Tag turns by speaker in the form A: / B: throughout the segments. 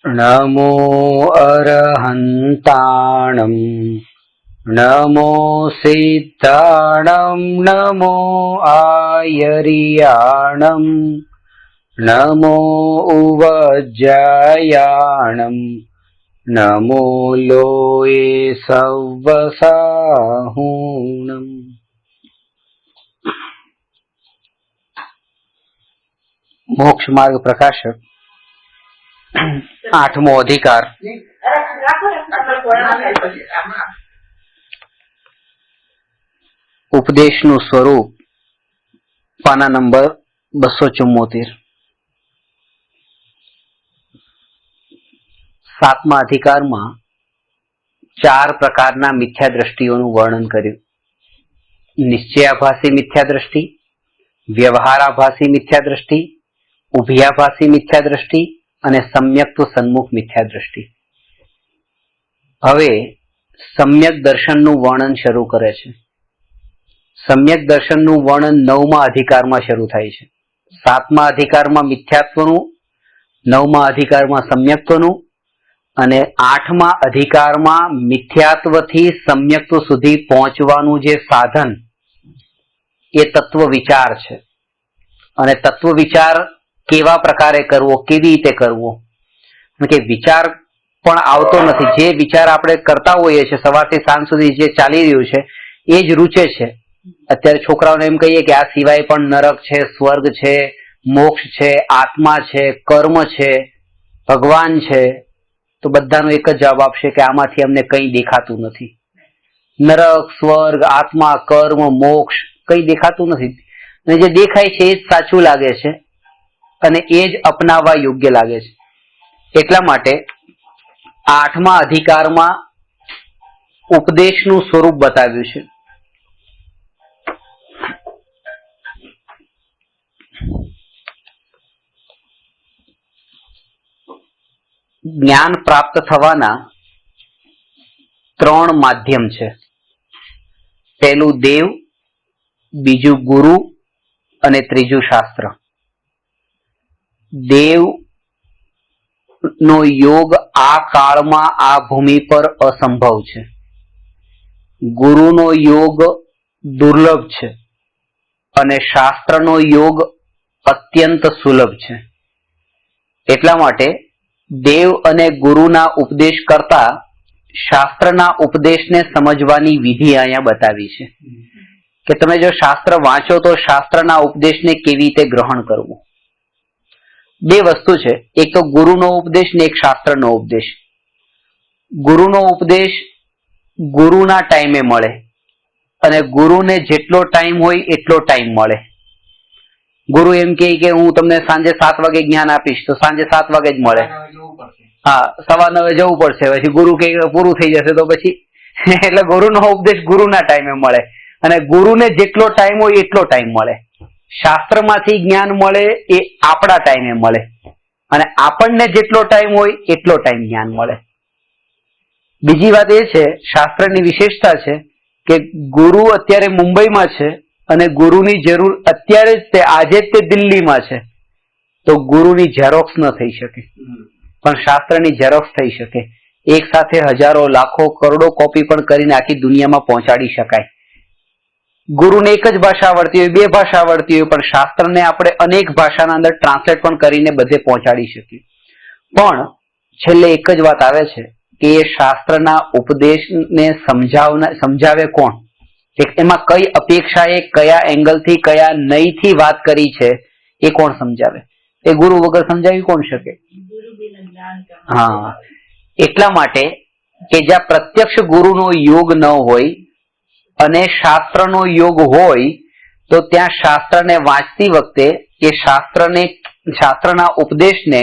A: नमो अरहन्ताणं नमो सिद्धाणं नमो आयर्याणं नमो उवज्जायाणं नमो लोये सव्वसाहूणम्। मोक्ष मार्ग प्रकाशक आठमो अधिकार उपदेशનું સ્વરૂપ પાના નંબર 274। સાતમા અધિકારમાં ચાર પ્રકારના મિથ્યા દ્રષ્ટિઓનું વર્ણન કર્યું। નિશ્ચયાભાસી મિથ્યા દ્રષ્ટિ, વ્યવહારાભાસી મિથ્યા દ્રષ્ટિ, ઉભયાભાસી મિથ્યા દ્રષ્ટિ અને સમ્યક તો સન્મુખ મિથ્યા દ્રષ્ટિ। હવે સમ્યક દર્શનનું વર્ણન શરૂ કરે છે। સમ્યક દર્શનનું વર્ણન 9મા અધિકારમાં શરૂ થાય છે। 7મા અધિકારમાં મિથ્યાત્વનું, 9મા અધિકારમાં સમ્યક્ત્વનું અને 8મા અધિકારમાં મિથ્યાત્વથી સમ્યક્ત્વ સુધી પહોંચવાનું જે સાધન એ તત્વ વિચાર છે। અને તત્વ વિચાર કેવા પ્રકારે કરવો, કેવી રીતે કરવો, કે વિચાર પણ આવતો નથી। જે વિચાર આપણે કરતા હોઈએ છીએ સવારથી સાંજ સુધી જે ચાલી રહ્યું છે એ જ રૂચે છે। અત્યારે છોકરાઓને એમ કહીએ કે આ સિવાય પણ નરક છે, સ્વર્ગ છે, મોક્ષ છે, આત્મા છે, કર્મ છે, ભગવાન છે, તો બધાનો એક જ જવાબ આપશે કે આમાંથી અમને કંઈ દેખાતું નથી। નરક, સ્વર્ગ, આત્મા, કર્મ, મોક્ષ કંઈ દેખાતું નથી અને જે દેખાય છે એ જ સાચું લાગે છે અને એ જ અપનાવવા યોગ્ય લાગે છે। એટલા માટે 8મા અધિકારમાં ઉપદેશનું સ્વરૂપ બતાવ્યું છે। જ્ઞાન પ્રાપ્ત થવાના 3 માધ્યમ છે। પહેલું દેવ, બીજું ગુરુ અને ત્રીજું શાસ્ત્ર। દેવ નો યોગ આ કાળમાં આ ભૂમિ પર અસંભવ છે। ગુરુનો યોગ દુર્લભ છે અને શાસ્ત્રનો યોગ અત્યંત સુલભ છે। એટલા માટે દેવ અને ગુરુના ઉપદેશ કરતા શાસ્ત્રના ઉપદેશને સમજવાની વિધિ અહીંયા બતાવી છે કે તમે જો શાસ્ત્ર વાંચો તો શાસ્ત્રના ઉપદેશને કેવી રીતે ગ્રહણ કરવું। બે વસ્તુ છે, એક તો ગુરુનો ઉપદેશ ને એક શાસ્ત્રનો ઉપદેશ। ગુરુનો ઉપદેશ ગુરુના ટાઈમે મળે અને ગુરુને જેટલો ટાઈમ હોય એટલો ટાઈમ મળે। ગુરુ એમ કહે કે હું તમને સાંજે 7 વાગે જ્ઞાન આપીશ તો સાંજે 7 વાગે જ મળે। હા, 9:15 જવું પડશે, પછી ગુરુ કે પૂરું થઈ જશે તો પછી એટલે ગુરુનો ઉપદેશ ગુરુના ટાઈમે મળે અને ગુરુને જેટલો ટાઈમ હોય એટલો ટાઈમ મળે। શાસ્ત્રમાંથી જ્ઞાન મળે એ આપણા ટાઈમે મળે અને આપણને જેટલો ટાઈમ હોય એટલો ટાઈમ જ્ઞાન મળે। બીજી વાત એ છે, શાસ્ત્રની વિશેષતા છે કે ગુરુ અત્યારે મુંબઈમાં છે અને ગુરુની જરૂર અત્યારે જ તે આજે જ તે દિલ્હીમાં છે તો ગુરુની ઝેરોક્સ ન થઈ શકે પણ શાસ્ત્રની ઝેરોક્સ થઈ શકે। એક સાથે હજારો, લાખો, કરોડો કોપી પણ કરીને આખી દુનિયામાં પહોંચાડી શકાય। ગુરુને એક જ ભાષા આવડતી હોય, 2 ભાષા આવડતી હોય, પણ શાસ્ત્રને આપણે અનેક ભાષાના અંદર ટ્રાન્સલેટ પણ કરીને બધે પહોંચાડી શકીએ। પણ છેલ્લે એક જ વાત આવે છે કે એ શાસ્ત્રના ઉપદેશને સમજાવે કોણ, એમાં કઈ અપેક્ષાએ, કયા એંગલથી, કયા નયથી વાત કરી છે એ કોણ સમજાવે? એ ગુરુ વગર સમજાવી કોણ શકે? હા, એટલા માટે કે જ્યાં પ્રત્યક્ષ ગુરુનો યોગ ન હોય અને શાસ્ત્રનો યોગ હોય તો ત્યાં શાસ્ત્રને વાંચતી વખતે એ શાસ્ત્રના ઉપદેશને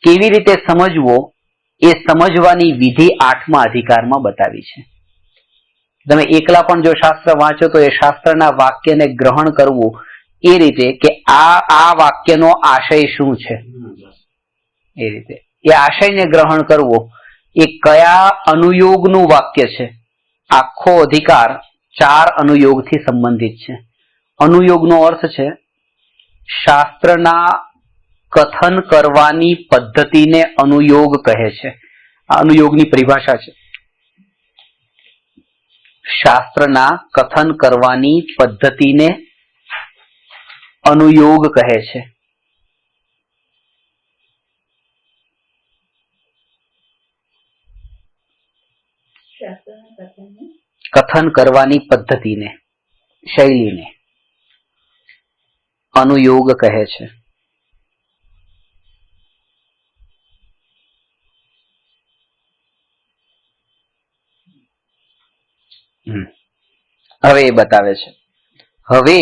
A: કેવી રીતે સમજવો એ સમજવાની વિધિ 8મા અધિકારમાં બતાવી છે। તમે એકલા પણ જો શાસ્ત્ર વાંચો તો એ શાસ્ત્રના વાક્યને ગ્રહણ કરવું એ રીતે કે આ વાક્યનો આશય શું છે, એ રીતે એ આશયને ગ્રહણ કરવો એ કયા અનુયોગનું વાક્ય છે। આખો અધિકાર 4 અનુયોગથી સંબંધિત છે। અનુયોગનો અર્થ છે શાસ્ત્રના કથન કરવાની પદ્ધતિને અનુયોગ કહે છે. આ અનુયોગની પરિભાષા છે. શાસ્ત્રના કથન કરવાની પદ્ધતિને અનુયોગ કહે છે. કથન કરવાની પદ્ધતિને, શૈલીને અનુયોગ કહે છે. હવે એ બતાવે છે. હવે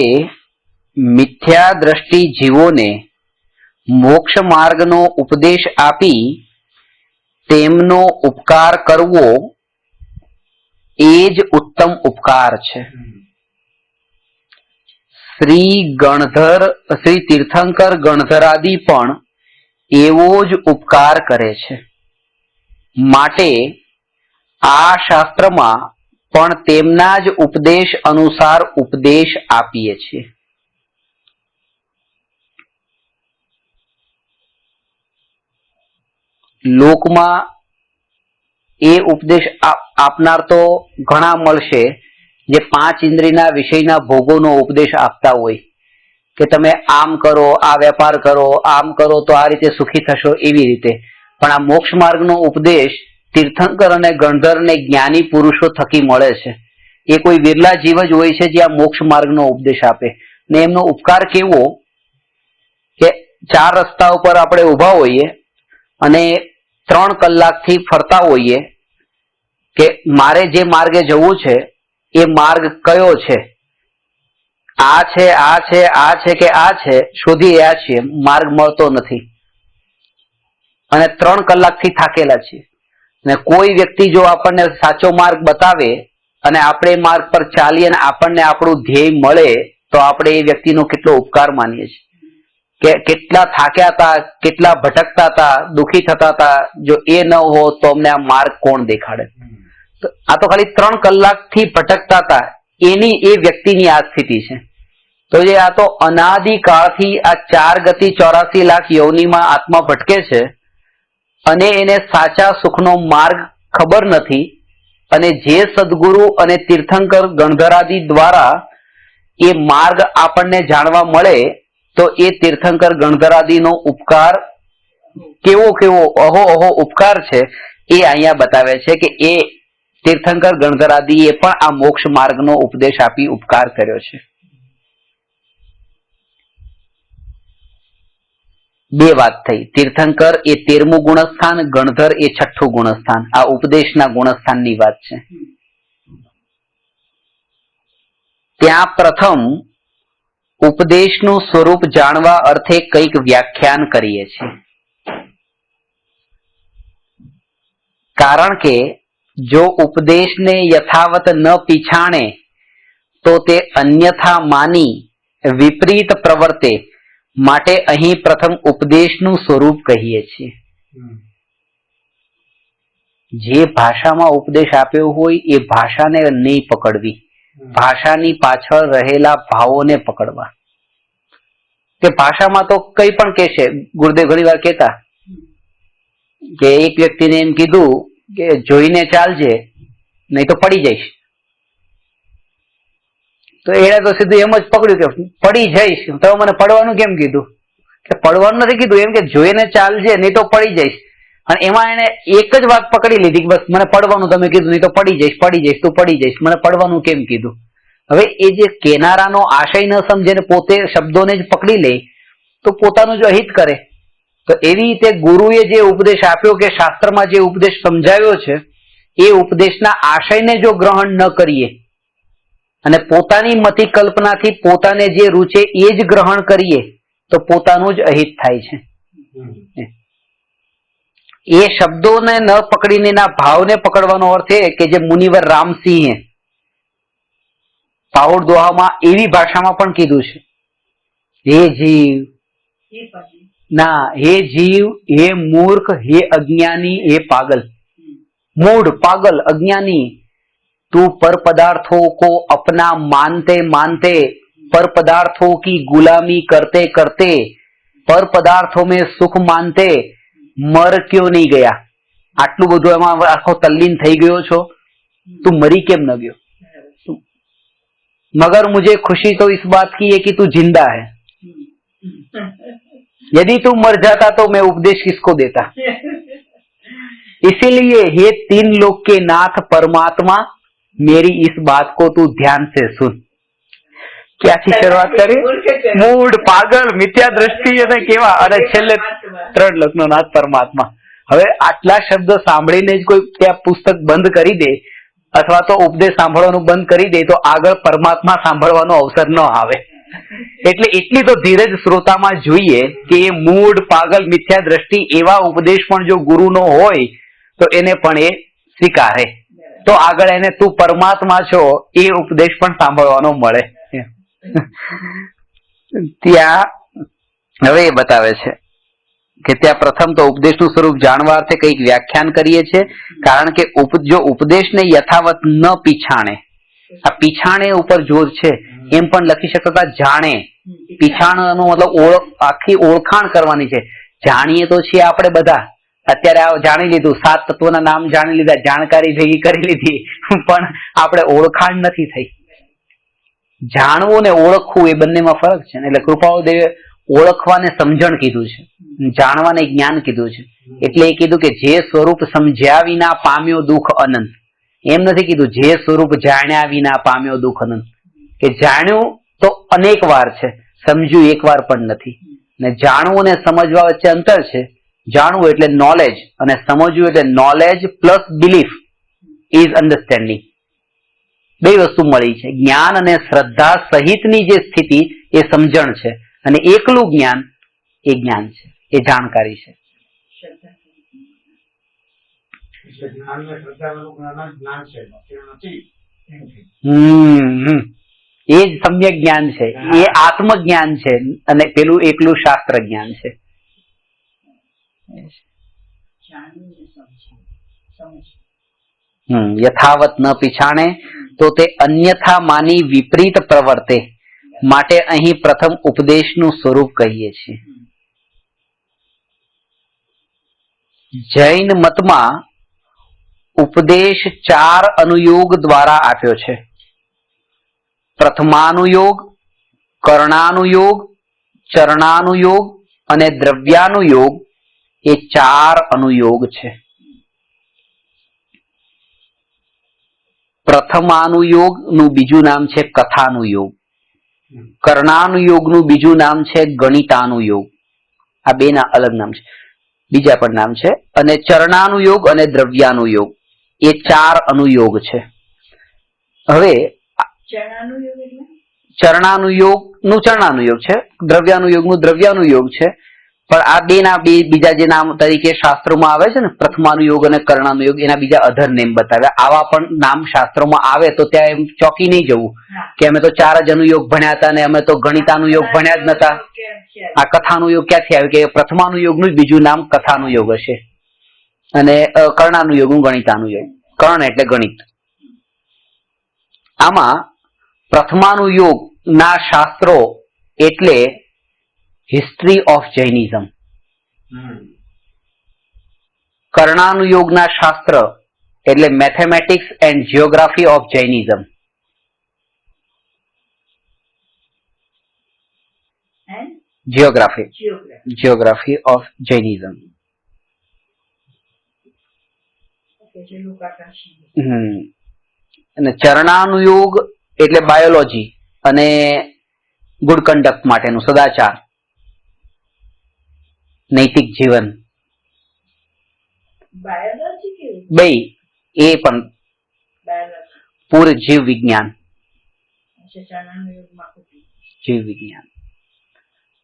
A: મિથ્યા દ્રષ્ટિ જીવોને મોક્ષ માર્ગનો ઉપદેશ આપી તેમનો ઉપકાર કરવો એ જ ઉત્તમ ઉપકાર છે. શ્રી તીર્થંકર ગણધરાદિ પણ એવો જ ઉપકાર કરે છે. માટે આ શાસ્ત્રમાં પણ તેમના જ ઉપદેશ અનુસાર ઉપદેશ આપીએ છીએ. લોકમાં એ ઉપદેશ આપનાર તો ઘણા મળશે જે 5 ઇન્દ્રિયના વિષયના ભોગોનો ઉપદેશ આપતા હોય કે તમે આમ કરો, આ વેપાર કરો, આમ કરો તો આ રીતે સુખી થશો, એવી રીતે. પણ આ મોક્ષ માર્ગનો ઉપદેશ તીર્થંકર અને ગણધરને જ્ઞાની પુરુષો થકી મળે છે. એ કોઈ વિરલા જીવ જ હોય છે જે આ મોક્ષ માર્ગનો ઉપદેશ આપે. ને એમનો ઉપકાર કેવો કે 4 રસ્તા ઉપર આપણે ઊભા હોઈએ અને 3 કલાકથી ફરતા હોઈએ કે મારે જે માર્ગે જવું છે એ માર્ગ કયો છે, આ છે, આ છે, આ છે કે આ છે, શોધી રહ્યા છીએ, માર્ગ મળતો નથી અને 3 કલાકથી થાકેલા છીએ. અને કોઈ વ્યક્તિ જો આપણને સાચો માર્ગ બતાવે અને આપણે માર્ગ પર ચાલીએ અને આપણને આપણું ધ્યેય મળે તો આપણે એ વ્યક્તિનો કેટલો ઉપકાર માનીએ છીએ. કે કેટલા થાક્યા હતા, કેટલા ભટકતા હતા, દુઃખી થતા હતા, જો એ ન હો તો અમને આ માર્ગ કોણ દેખાડે. આ તો ખાલી 3 કલાકથી ભટકતા હતા એની એ વ્યક્તિની આ સ્થિતિ છે. તો જે આ તો અનાદિકાળથી આ 4 ગતિ 84 લાખ યોનિમાં આત્મા ભટકે છે અને એને સાચા સુખનો માર્ગ ખબર નથી. અને જે સદગુરુ અને તીર્થંકર ગણધરાદિ દ્વારા એ માર્ગ આપણને જાણવા મળે તો એ તીર્થંકર ગણધરાદિનો ઉપકાર કેવો કેવો અહો અહો ઉપકાર છે એ અહીંયા બતાવે છે કે એ તીર્થંકર ગણધરાદિએ પણ આ મોક્ષ માર્ગનો ઉપદેશ આપી ઉપકાર કર્યો છે. 2 વાત થઈ. તીર્થંકર એ 13મું ગુણસ્થાન, ગણધર એ 6ઠું ગુણસ્થાન. આ ઉપદેશના ગુણસ્થાનની વાત છે. ત્યાં પ્રથમ ઉપદેશનું સ્વરૂપ જાણવા અર્થે કંઈક વ્યાખ્યાન કરીએ છીએ. કારણ કે જો ઉપદેશને યથાવત ન પીછાણે તો તે અન્યથા માની વિપરીત પ્રવર્તે. માટે અહીં પ્રથમ ઉપદેશનું સ્વરૂપ કહીએ છીએ. જે ભાષામાં ઉપદેશ આપ્યો હોય એ ભાષાને નહીં પકડવી, ભાષાની પાછળ રહેલા ભાવોને પકડવા. કે ભાષામાં તો કઈ પણ કહેશે. ગુરુદેવ ઘણી વાર કહેતા કે એક વ્યક્તિને એમ કીધું કે જોઈને ચાલજે નહીં તો પડી જઈશ. તો એણે તો સીધું એમ જ પકડ્યું કે પડી જઈશ. તો મને પડવાનું કેમ કીધું? કે પડવાનું નથી કીધું, એમ કે જોઈને ચાલજે નહીં તો પડી જઈશ. અને એમાં એને એક જ વાત પકડી લીધી કે બસ મને પડવાનું તમે કીધું નહીં તો પડી જઈશ, પડી જઈશ, તું પડી જઈશ, મને પડવાનું કેમ કીધું? હવે એ જે કેનારાનો આશય ન સમજે ને પોતે શબ્દોને જ પકડી લે તો પોતાનું જ અહિત કરે. તો એવી રીતે ગુરુએ જે ઉપદેશ આપ્યો કે શાસ્ત્રમાં જે ઉપદેશ સમજાવ્યો છે એ ઉપદેશના આશયને જો ગ્રહણ ન કરીએ અને પોતાની મતિ કલ્પનાથી પોતાને જે રૂચે એ જ ગ્રહણ કરીએ તો પોતાનું જ અહિત થાય છે. એ શબ્દોને ન પકડીને એના ભાવને પકડવાનો અર્થ એ કે જે મુનિવર રામસિંહે પાઉડ દોહામાં એવી ભાષામાં પણ કીધું છે, હે જીવ, ના, હે જીવ, હે મૂર્ખ, હે અજ્ઞાની, હે પાગલ. मूढ़, पागल, अज्ञानी, तू पर पदार्थों को अपना मानते मानते पर पदार्थों की गुलामी करते करते पर पदार्थों में सुख मानते मर क्यों नहीं गया? આટલું બધું એમાં આખો તલ્લીન થઈ ગયો છો, તું મરી કેમ ન ગયો? मगर मुझे खुशी तो इस बात की है कि तू जिंदा है, यदि तू मर जाता तो मैं उपदेश किसको देता? इसीलिए हे तीन लोक के नाथ परमात्मा, मेरी इस बात को तू ध्यान से सुन. ક્યાંથી શરૂઆત કરી? મૂળ, પાગલ, મિથ્યા દ્રષ્ટિ અને કેવા, અને છેલ્લે 3 લોકનો નાથ પરમાત્મા. હવે આટલા શબ્દો સાંભળીને જ કોઈ ત્યાં પુસ્તક બંધ કરી દે અથવા તો ઉપદેશ સાંભળવાનું બંધ કરી દે તો આગળ પરમાત્મા સાંભળવાનો અવસર ન આવે. એટલે એટલી તો ધીરજ શ્રોતામાં જોઈએ કે એ મૂળ, પાગલ, મિથ્યા દ્રષ્ટિ એવા ઉપદેશ પણ જો ગુરુનો હોય તો એને પણ એ સ્વીકારે, તો આગળ એને તું પરમાત્મા છો એ ઉપદેશ પણ સાંભળવાનો મળે. ત્યાં હવે એ બતાવે છે કે ત્યાં પ્રથમ તો ઉપદેશનું સ્વરૂપ જાણવા અર્થે કંઈક વ્યાખ્યાન કરીએ છીએ, કારણ કે જો ઉપદેશને યથાવત ન પીછાણે, આ પીછાણે ઉપર જોર છે, એમ પણ લખી શકતા જાણે. પીછાણનો મતલબ આખી ઓળખાણ કરવાની છે. જાણીએ તો છીએ આપણે બધા, અત્યારે જાણી લીધું, 7 તત્વોના નામ જાણી લીધા, જાણકારી ભેગી કરી લીધી, પણ આપણે ઓળખાણ નથી થઈ. જાણવું ને ઓળખવું એ બંનેમાં ફરક છે. એટલે કૃપાળુદેવે ઓળખવાને સમજણ કીધું છે, જાણવાને જ્ઞાન કીધું છે. એટલે એ કીધું કે જે સ્વરૂપ સમજ્યા વિના પામ્યો દુઃખ અનંત. એમ નથી કીધું જે સ્વરૂપ જાણ્યા વિના પામ્યો દુઃખ અનંત, કે જાણ્યું તો અનેક વાર છે, સમજ્યું એક વાર પણ નથી. ને જાણવું ને સમજવા વચ્ચે અંતર છે. જાણવું એટલે નોલેજ, અને સમજવું એટલે knowledge plus belief is understanding. બે વસ્તુ મળી છે. જ્ઞાન અને શ્રદ્ધા સહિતની જે સ્થિતિ એ સમજણ છે, અને એકલું જ્ઞાન એ જ્ઞાન છે, એ જાણકારી છે. એ જ સમ્યક જ્ઞાન છે, એ આત્મજ્ઞાન છે, અને પેલું એકલું શાસ્ત્ર જ્ઞાન છે. યથાવત ન પીછાણે તો તે અન્યથા માની વિપરીત પ્રવર્તે, માટે અહીં પ્રથમ ઉપદેશનું સ્વરૂપ કહીએ છીએ. જૈન મતમાં ઉપદેશ 4 અનુયોગ દ્વારા આપ્યો છે. પ્રથમાનુયોગ, કર્ણાનુયોગ, ચરણાનુયોગ અને દ્રવ્યાનુયોગ એ 4 અનુયોગ છે. પ્રથમાનુયોગનું બીજું નામ છે કથાનુયોગ. કર્ણાનુયોગનું બીજું નામ છે ગણિતાનુયોગ. આ બેના અલગ નામ છે, બીજા પણ નામ છે. અને ચરણાનુયોગ અને દ્રવ્યાનુયોગ એ 4 અનુયોગ છે. હવે ચરણાનુયોગનું ચરણાનુયોગ છે, દ્રવ્યાનુયોગનું દ્રવ્યાનુયોગ છે. પણ આ બેના બીજા જે નામ તરીકે શાસ્ત્રોમાં આવે છે ને, પ્રથમાનુયોગ અને કર્ણાનુયોગ, એના બીજા અધર નેમ બતાવ્યા. આવા પણ નામ શાસ્ત્રોમાં આવે તો ત્યાં એમ ચોકી નહીં જવું કે અમે તો 4 જ અનુયોગ ભણ્યા હતા ને અમે તો ગણિતાનુયોગ ભણ્યા જ નતા. આ કથાનુયોગ ક્યાંથી આવ્યું? કે પ્રથમાનુયોગનું જ બીજું નામ કથાનુયોગ હશે, અને કર્ણાનુયોગનું ગણિતાનુયોગ. કર્ણ એટલે ગણિત. આમાં પ્રથમાનુયોગ ના શાસ્ત્રો એટલે હિસ્ટ્રી ઓફ જૈનિઝમ. કર્ણાનુયોગના શાસ્ત્ર એટલે mathematics and geography of Jainism. Geography of Jainism. અને ચરણાનુયોગ એટલે બાયોલોજી અને ગુડ કન્ડક્ટ માટેનું સદાચાર, નૈતિક જીવન. બે એ પણ પૂર્વ જીવ વિજ્ઞાન, જીવ વિજ્ઞાન.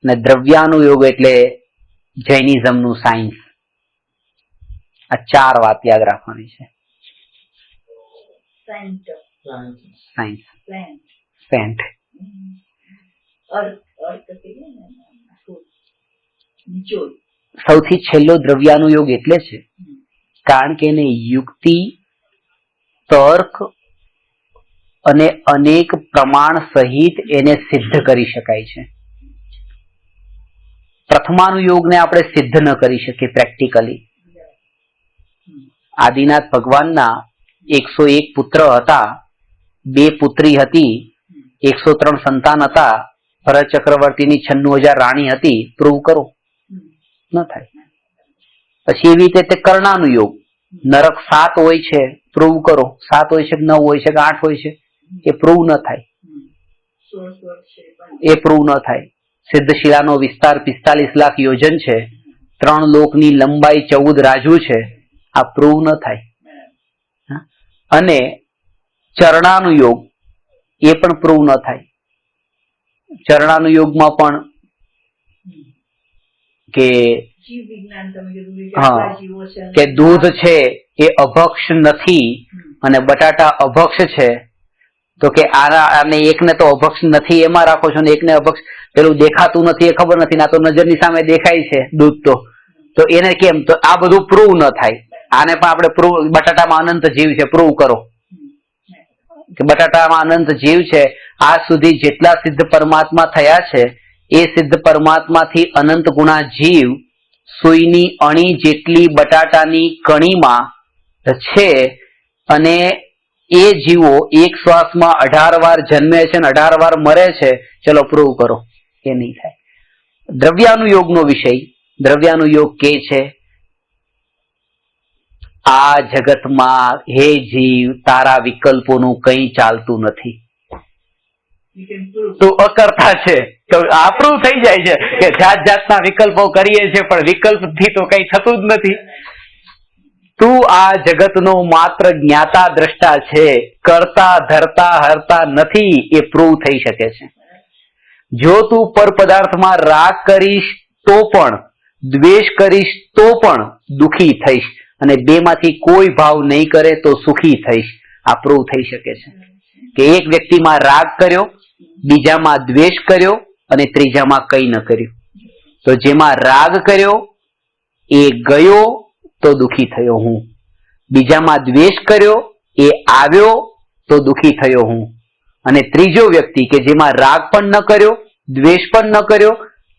A: અને દ્રવ્યાનુયોગ એટલે જૈનિઝમનું સાયન્સ. આ 4 વાત યાદ રાખવાની છે. સાયન્સ, સેન્ટ. સૌથી છેલ્લો દ્રવ્યાનુયોગ એટલે છે કારણ કે એને યુક્તિ, તર્ક અને અનેક પ્રમાણ સહિત એને સિદ્ધ કરી શકાય છે. પ્રથમાનુયોગને આપણે સિદ્ધ ન કરી શકીએ પ્રેક્ટિકલી. આદિનાથ ભગવાનના 101 પુત્ર હતા, 2 પુત્રી હતી, 103 સંતાન હતા, ભરત ચક્રવર્તીની 96,000 રાણી હતી. પ્રૂવ કરો, ન થાય. પછી એવી રીતે કર્ણાનુયોગ, નરક 7 હોય છે, પ્રૂવ કરો. 7 હોય છે કે 9 હોય છે કે 8 હોય છે, એ પ્રૂવ ન થાય. એ પ્રૂવ ન થાય. સિદ્ધશિલાનો વિસ્તાર 45 લાખ યોજન છે, 3 લોકની લંબાઈ 14 રાજુ છે. આ પ્રૂવ ન થાય. અને ચરણાનુયોગ, એ પણ પ્રૂવ ન થાય. ચરણાનુયોગમાં પણ કે કે દૂધ છે એ અભક્ષ નથી અને બટાટા અભક્ષ છે, તો કે આને એકને તો અભક્ષ નથી એમાં રાખો છો ને એકને અભક્ષ, પેલું દેખાતું નથી એ ખબર નથી, ના તો નજરની સામે દેખાય છે દૂધ, તો એને કેમ? તો આ બધું પ્રૂવ ન થાય. આને પણ આપણે પ્રૂવ, બટાટામાં અનંત જીવ છે, પ્રૂવ કરો કે બટાટામાં અનંત જીવ છે. આજ સુધી જેટલા સિદ્ધ પરમાત્મા થયા છે એ સિદ્ધ પરમાત્માથી અનંત ગુણા જીવ સુઈની અણી જેટલી બટાટાની કણીમાં છે, અને એ જીવો એક શ્વાસમાં 18 વાર જન્મે છે અને 18 વાર મરે છે. ચલો પ્રૂવ કરો. એ નહીં થાય. દ્રવ્યાનુયોગનો વિષય, દ્રવ્યાનુયોગ કે છે આ જગતમાં હે જીવ તારા વિકલ્પોનું કંઈ ચાલતું નથી, તું અકર્તા છે. તો આ પ્રૂવ થઈ જાય છે કે જાત જાતના વિકલ્પો કરીએ છીએ પણ વિકલ્પથી તો કઈ થતું જ નથી. તું આ જગતનો માત્ર જ્ઞાતા દ્રષ્ટા છે, કરતા ધરતા હરતા નથી. એ પ્રૂવ થઈ શકે છે. જો તું પર પદાર્થમાં રાગ કરીશ તો પણ, દ્વેષ કરીશ તો પણ દુઃખી થઈશ, અને બેમાંથી કોઈ ભાવ નહીં કરે તો સુખી થઈશ. આ પ્રૂવ થઈ શકે છે કે એક વ્યક્તિમાં રાગ કર્યો, બીજામાં દ્વેષ કર્યો અને ત્રીજામાં કંઈ ન કર્યું. તો જેમાં રાગ કર્યો એ ગયો તો દુઃખી થયો હું, બીજામાં દ્વેષ કર્યો એ આવ્યો તો દુઃખી થયો હું, અને ત્રીજો વ્યક્તિ કે જેમાં રાગ પણ ન કર્યો, દ્વેષ પણ ન કર્યો,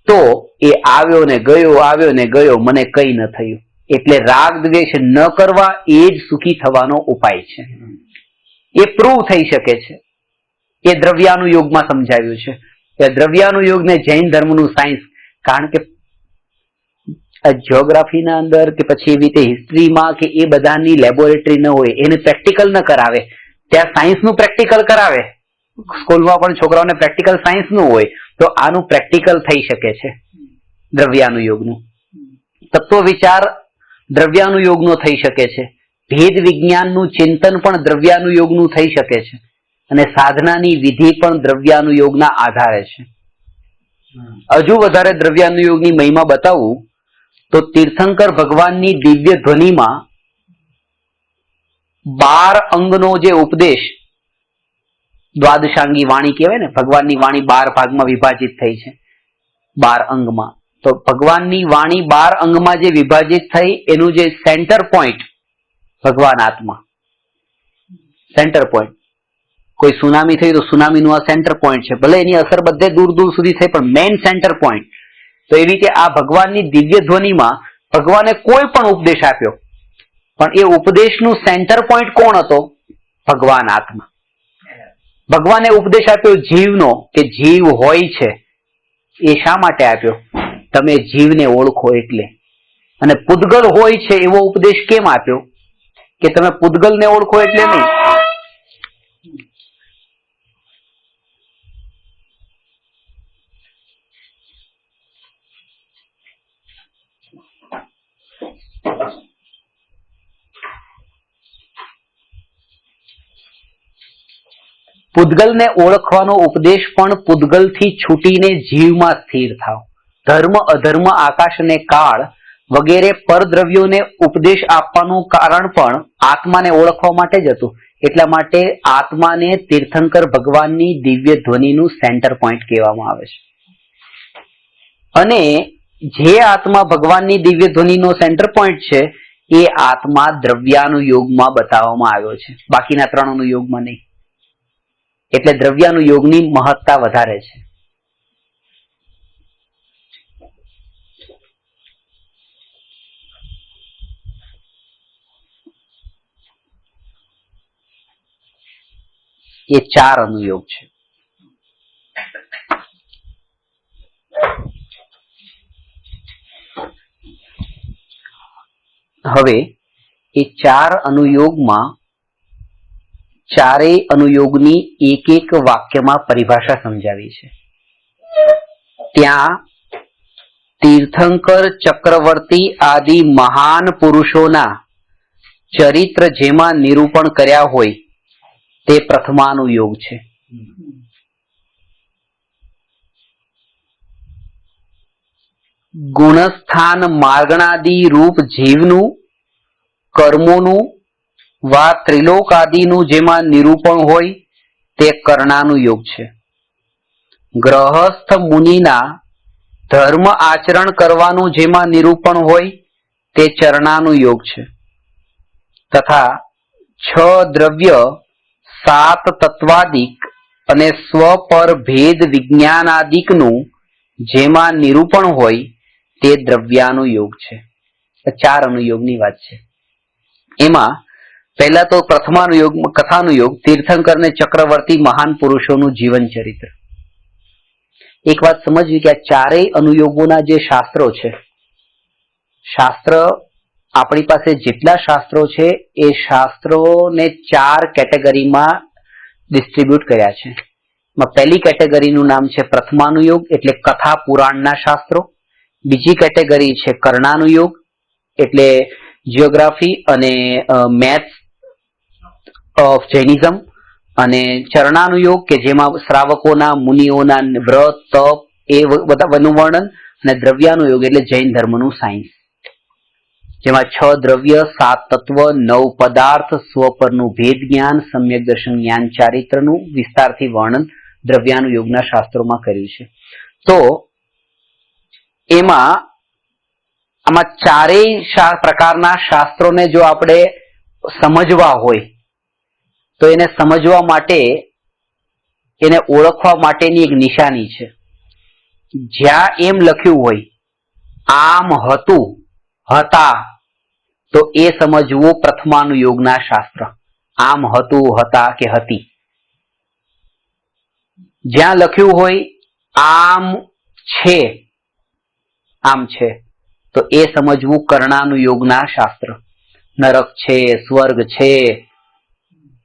A: તો એ આવ્યો ને ગયો, આવ્યો ને ગયો, મને કંઈ ન થયું. એટલે રાગ દ્વેષ ન કરવા એ જ સુખી થવાનો ઉપાય છે. એ પ્રૂવ થઈ શકે છે. એ દ્રવ્યાનુયોગમાં સમજાવ્યું છે. કે દ્રવ્યાનુયોગને જૈન ધર્મનું સાયન્સ, કારણ કે જ્યોગ્રાફીના અંદર કે પછી એવી રીતે હિસ્ટ્રીમાં કે એ બધાની લેબોરેટરી ન હોય, એને પ્રેક્ટિકલ ન કરાવે. ત્યાં સાયન્સનું પ્રેક્ટિકલ કરાવે. સ્કૂલમાં પણ છોકરાઓને પ્રેક્ટિકલ સાયન્સનું હોય, તો આનું પ્રેક્ટિકલ થઈ શકે છે દ્રવ્યાનુયોગનું. તત્વ વિચાર દ્રવ્યાનુયોગનો થઈ શકે છે. ભેદ વિજ્ઞાનનું ચિંતન પણ દ્રવ્યાનુયોગનું થઈ શકે છે. અને સાધનાની વિધિ પણ દ્રવ્યાનુયોગના આધારે છે. હજુ વધારે દ્રવ્યાનુયોગની મહિમા બતાવું તો તીર્થંકર ભગવાનની દિવ્ય ધ્વનિમાં 12 અંગનો જે ઉપદેશ, દ્વાદશાંગી વાણી કહેવાય ને, ભગવાનની વાણી 12 ભાગમાં વિભાજિત થઈ છે, 12 અંગમાં. તો ભગવાનની વાણી 12 અંગમાં જે વિભાજિત થઈ, એનું જે સેન્ટર પોઈન્ટ ભગવાન આત્મા, સેન્ટર પોઈન્ટ. કોઈ સુનામી થઈ તો સુનામીનું આ સેન્ટર પોઈન્ટ છે. ભલે એની અસર બધે દૂર દૂર સુધી થઈ, પણ મેઇન સેન્ટર પોઈન્ટ. તો એવી રીતે આ ભગવાનની દિવ્ય ધ્વનિમાં ભગવાને કોઈ પણ ઉપદેશ આપ્યો, પણ એ ઉપદેશનું સેન્ટર પોઈન્ટ કોણ હતો? ભગવાન આત્મા. ભગવાને ઉપદેશ આપ્યો જીવનો, કે જીવ હોય છે. એ શા માટે આપ્યો? તમે જીવને ઓળખો એટલે. અને પૂતગલ હોય છે એવો ઉપદેશ કેમ આપ્યો? કે તમે પૂતગલને ઓળખો એટલે નહીં. પૂતગલને ઓળખવાનો ઉપદેશ પણ પૂતગલથી છૂટીને જીવમાં સ્થિર થાવ. ધર્મ અધર્મ આકાશ અને કાળ વગેરે પરદ્રવ્યોને ઉપદેશ આપવાનું કારણ પણ આત્માને ઓળખવા માટે જ હતું. એટલા માટે આત્માને તીર્થંકર ભગવાનની દિવ્ય ધ્વનિનું સેન્ટર પોઈન્ટ કહેવામાં આવે છે. અને જે આત્મા ભગવાનની દિવ્ય ધ્વનિનો સેન્ટર પોઈન્ટ છે, એ આત્મા દ્રવ્યાનુયોગમાં બતાવવામાં આવ્યો છે, બાકીના 3 અનુયોગમાં નહીં. એટલે દ્રવ્યાનુયોગની મહત્તા વધારે છે. એ 4 અનુયોગ છે. હવે એ 4 અનુયોગમાં ચારેય અનુયોગની એક વાક્યમાં પરિભાષા સમજાવી છે. ત્યાં તીર્થંકર, ચક્રવર્તી આદિ મહાન પુરુષોના ચરિત્ર જેમાં નિરૂપણ કર્યા હોય તે પ્રથમાનુયોગ છે. ગુણસ્થાન માર્ગણાદિ રૂપ જીવનું, કર્મોનું વા ત્રિલોકાદિનું જેમાં નિરૂપણ હોય તે કર્ણાનુયોગ છે. ગ્રહસ્થ મુનિના ધર્મ આચરણ કરવાનું જેમાં નિરૂપણ હોય તે ચરણાનુયોગ છે. તથા 6 દ્રવ્ય 7 તત્વાદિક અને સ્વ પર ભેદ વિજ્ઞાનાદિકનું જેમાં નિરૂપણ હોય તે દ્રવ્યાનુયોગ છે. 4 અનુયોગની વાત છે. એમાં પહેલા તો પ્રથમાનુયોગ કથાનુયોગ, તીર્થંકર ને ચક્રવર્તી મહાન પુરુષોનું જીવન ચરિત્ર. એક વાત સમજવી કે આ ચારેય અનુયોગોના જે શાસ્ત્રો છે, શાસ્ત્ર આપણી પાસે જેટલા શાસ્ત્રો છે એ શાસ્ત્રોને 4 કેટેગરીમાં ડિસ્ટ્રીબ્યુટ કર્યા છે. પહેલી કેટેગરીનું નામ છે પ્રથમાનુયોગ, એટલે કથા પુરાણના શાસ્ત્રો. બીજી કેટેગરી છે કર્ણાનુયોગ, એટલે જીઓગ્રાફી અને મેથ્સ ઓફ જૈનિઝમ. અને ચરણાનુયોગ કે જેમાં શ્રાવકોના, મુનિઓના વ્રત, તપ એ બધા વર્ણન. અને દ્રવ્યાનુયોગ એટલે જૈન ધર્મનું સાયન્સ, જેમાં 6 દ્રવ્ય, 7 તત્વ, 9 પદાર્થ, સ્વ પરનું ભેદ જ્ઞાન, સમ્યક દર્શન જ્ઞાન, ચારિત્રનું વિસ્તારથી વર્ણન દ્રવ્યાનુયોગના શાસ્ત્રોમાં કર્યું છે. તો આમાં ચારેય પ્રકારના શાસ્ત્રોને જો આપણે સમજવા હોય તો એને સમજવા માટે, એને ઓળખવા માટેની એક નિશાની છે. જ્યાં એમ લખ્યું હોય આમ હતું, હતા, તો એ સમજવું પ્રથમાનુયોગના શાસ્ત્ર. આમ હતું, હતા કે હતી. જ્યાં લખ્યું હોય આમ છે, આમ છે, તો એ સમજવું કર્ણાનુયોગના શાસ્ત્ર. નરક છે, સ્વર્ગ છે,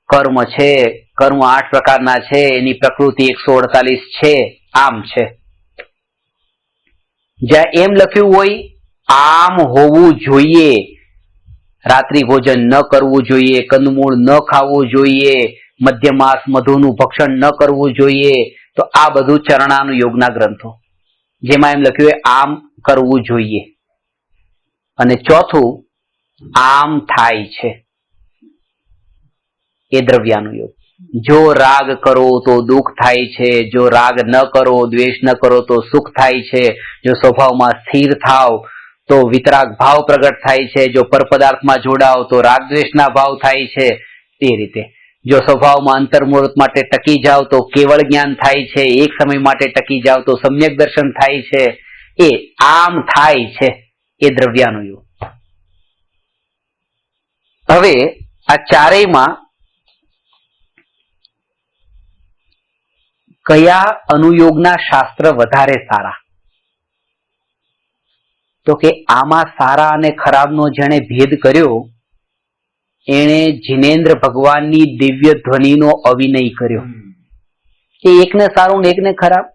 A: કર્મ છે, કર્મ 8 પ્રકારના છે, એની પ્રકૃતિ 148 છે, આમ છે. જ્યાં એમ લખ્યું હોય આમ હોવું જોઈએ, રાત્રિ ભોજન ન કરવું જોઈએ, કંદમૂળ ન ખાવું જોઈએ, મધ્યમાંસ મધુનું ભક્ષણ ન કરવું જોઈએ, તો આ બધું ચરણાનુયોગના ગ્રંથો, જેમાં એમ લખ્યું હોય આમ કરવું જોઈએ. અને ચોથું આમ થાય છે, એ દ્રવ્યાનુયોગ. જો રાગ કરો તો દુઃખ થાય છે, જો રાગ ન કરો, દ્વેષ ન કરો તો સુખ થાય છે, જો સ્વભાવમાં સ્થિર થાવ તો વિતરાગ ભાવ પ્રગટ થાય છે, જો પરપદાર્થમાં જોડાવ તો રાગ દ્વેષના ભાવ થાય છે. તે રીતે જો સ્વભાવમાં અંતર્મુહૂર્ત માટે ટકી જાવ તો કેવળ જ્ઞાન થાય છે, એક સમય માટે ટકી જાવ તો સમ્યક દર્શન થાય છે. એ આમ થાય છે, એ દ્રવ્યાનુયોગ. હવે આ ચારેયમાં કયા અનુયોગના શાસ્ત્ર વધારે સારા? તો કે આમાં સારા અને ખરાબનો જેણે ભેદ કર્યો એણે જિનેન્દ્ર ભગવાનની દિવ્ય ધ્વનિનો અવિનય કર્યો. એ એકને સારું ને એકને ખરાબ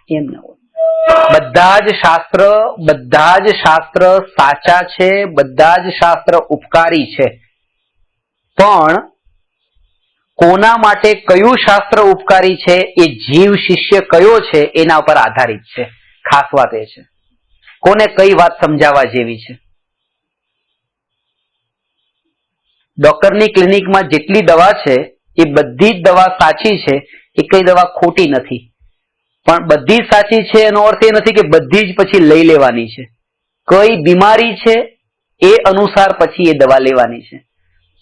A: એમ ન હોય. બધા જ શાસ્ત્ર સાચા છે, બધા જ શાસ્ત્ર ઉપકારી છે, પણ કોના માટે કયું શાસ્ત્ર ઉપકારી છે એ જીવ શિષ્ય કયો છે એના ઉપર આધારિત છે. ખાસ વાત એ છે કોને કઈ વાત સમજાવવા જેવી છે. ડોક્ટરની ક્લિનિકમાં જેટલી દવા છે એ બધી જ દવા સાચી છે, એ કઈ દવા ખોટી નથી, પણ બધી સાચી છે એનો અર્થ એ નથી કે બધી જ પછી લઈ લેવાની છે. કઈ બીમારી છે એ અનુસાર પછી એ દવા લેવાની છે.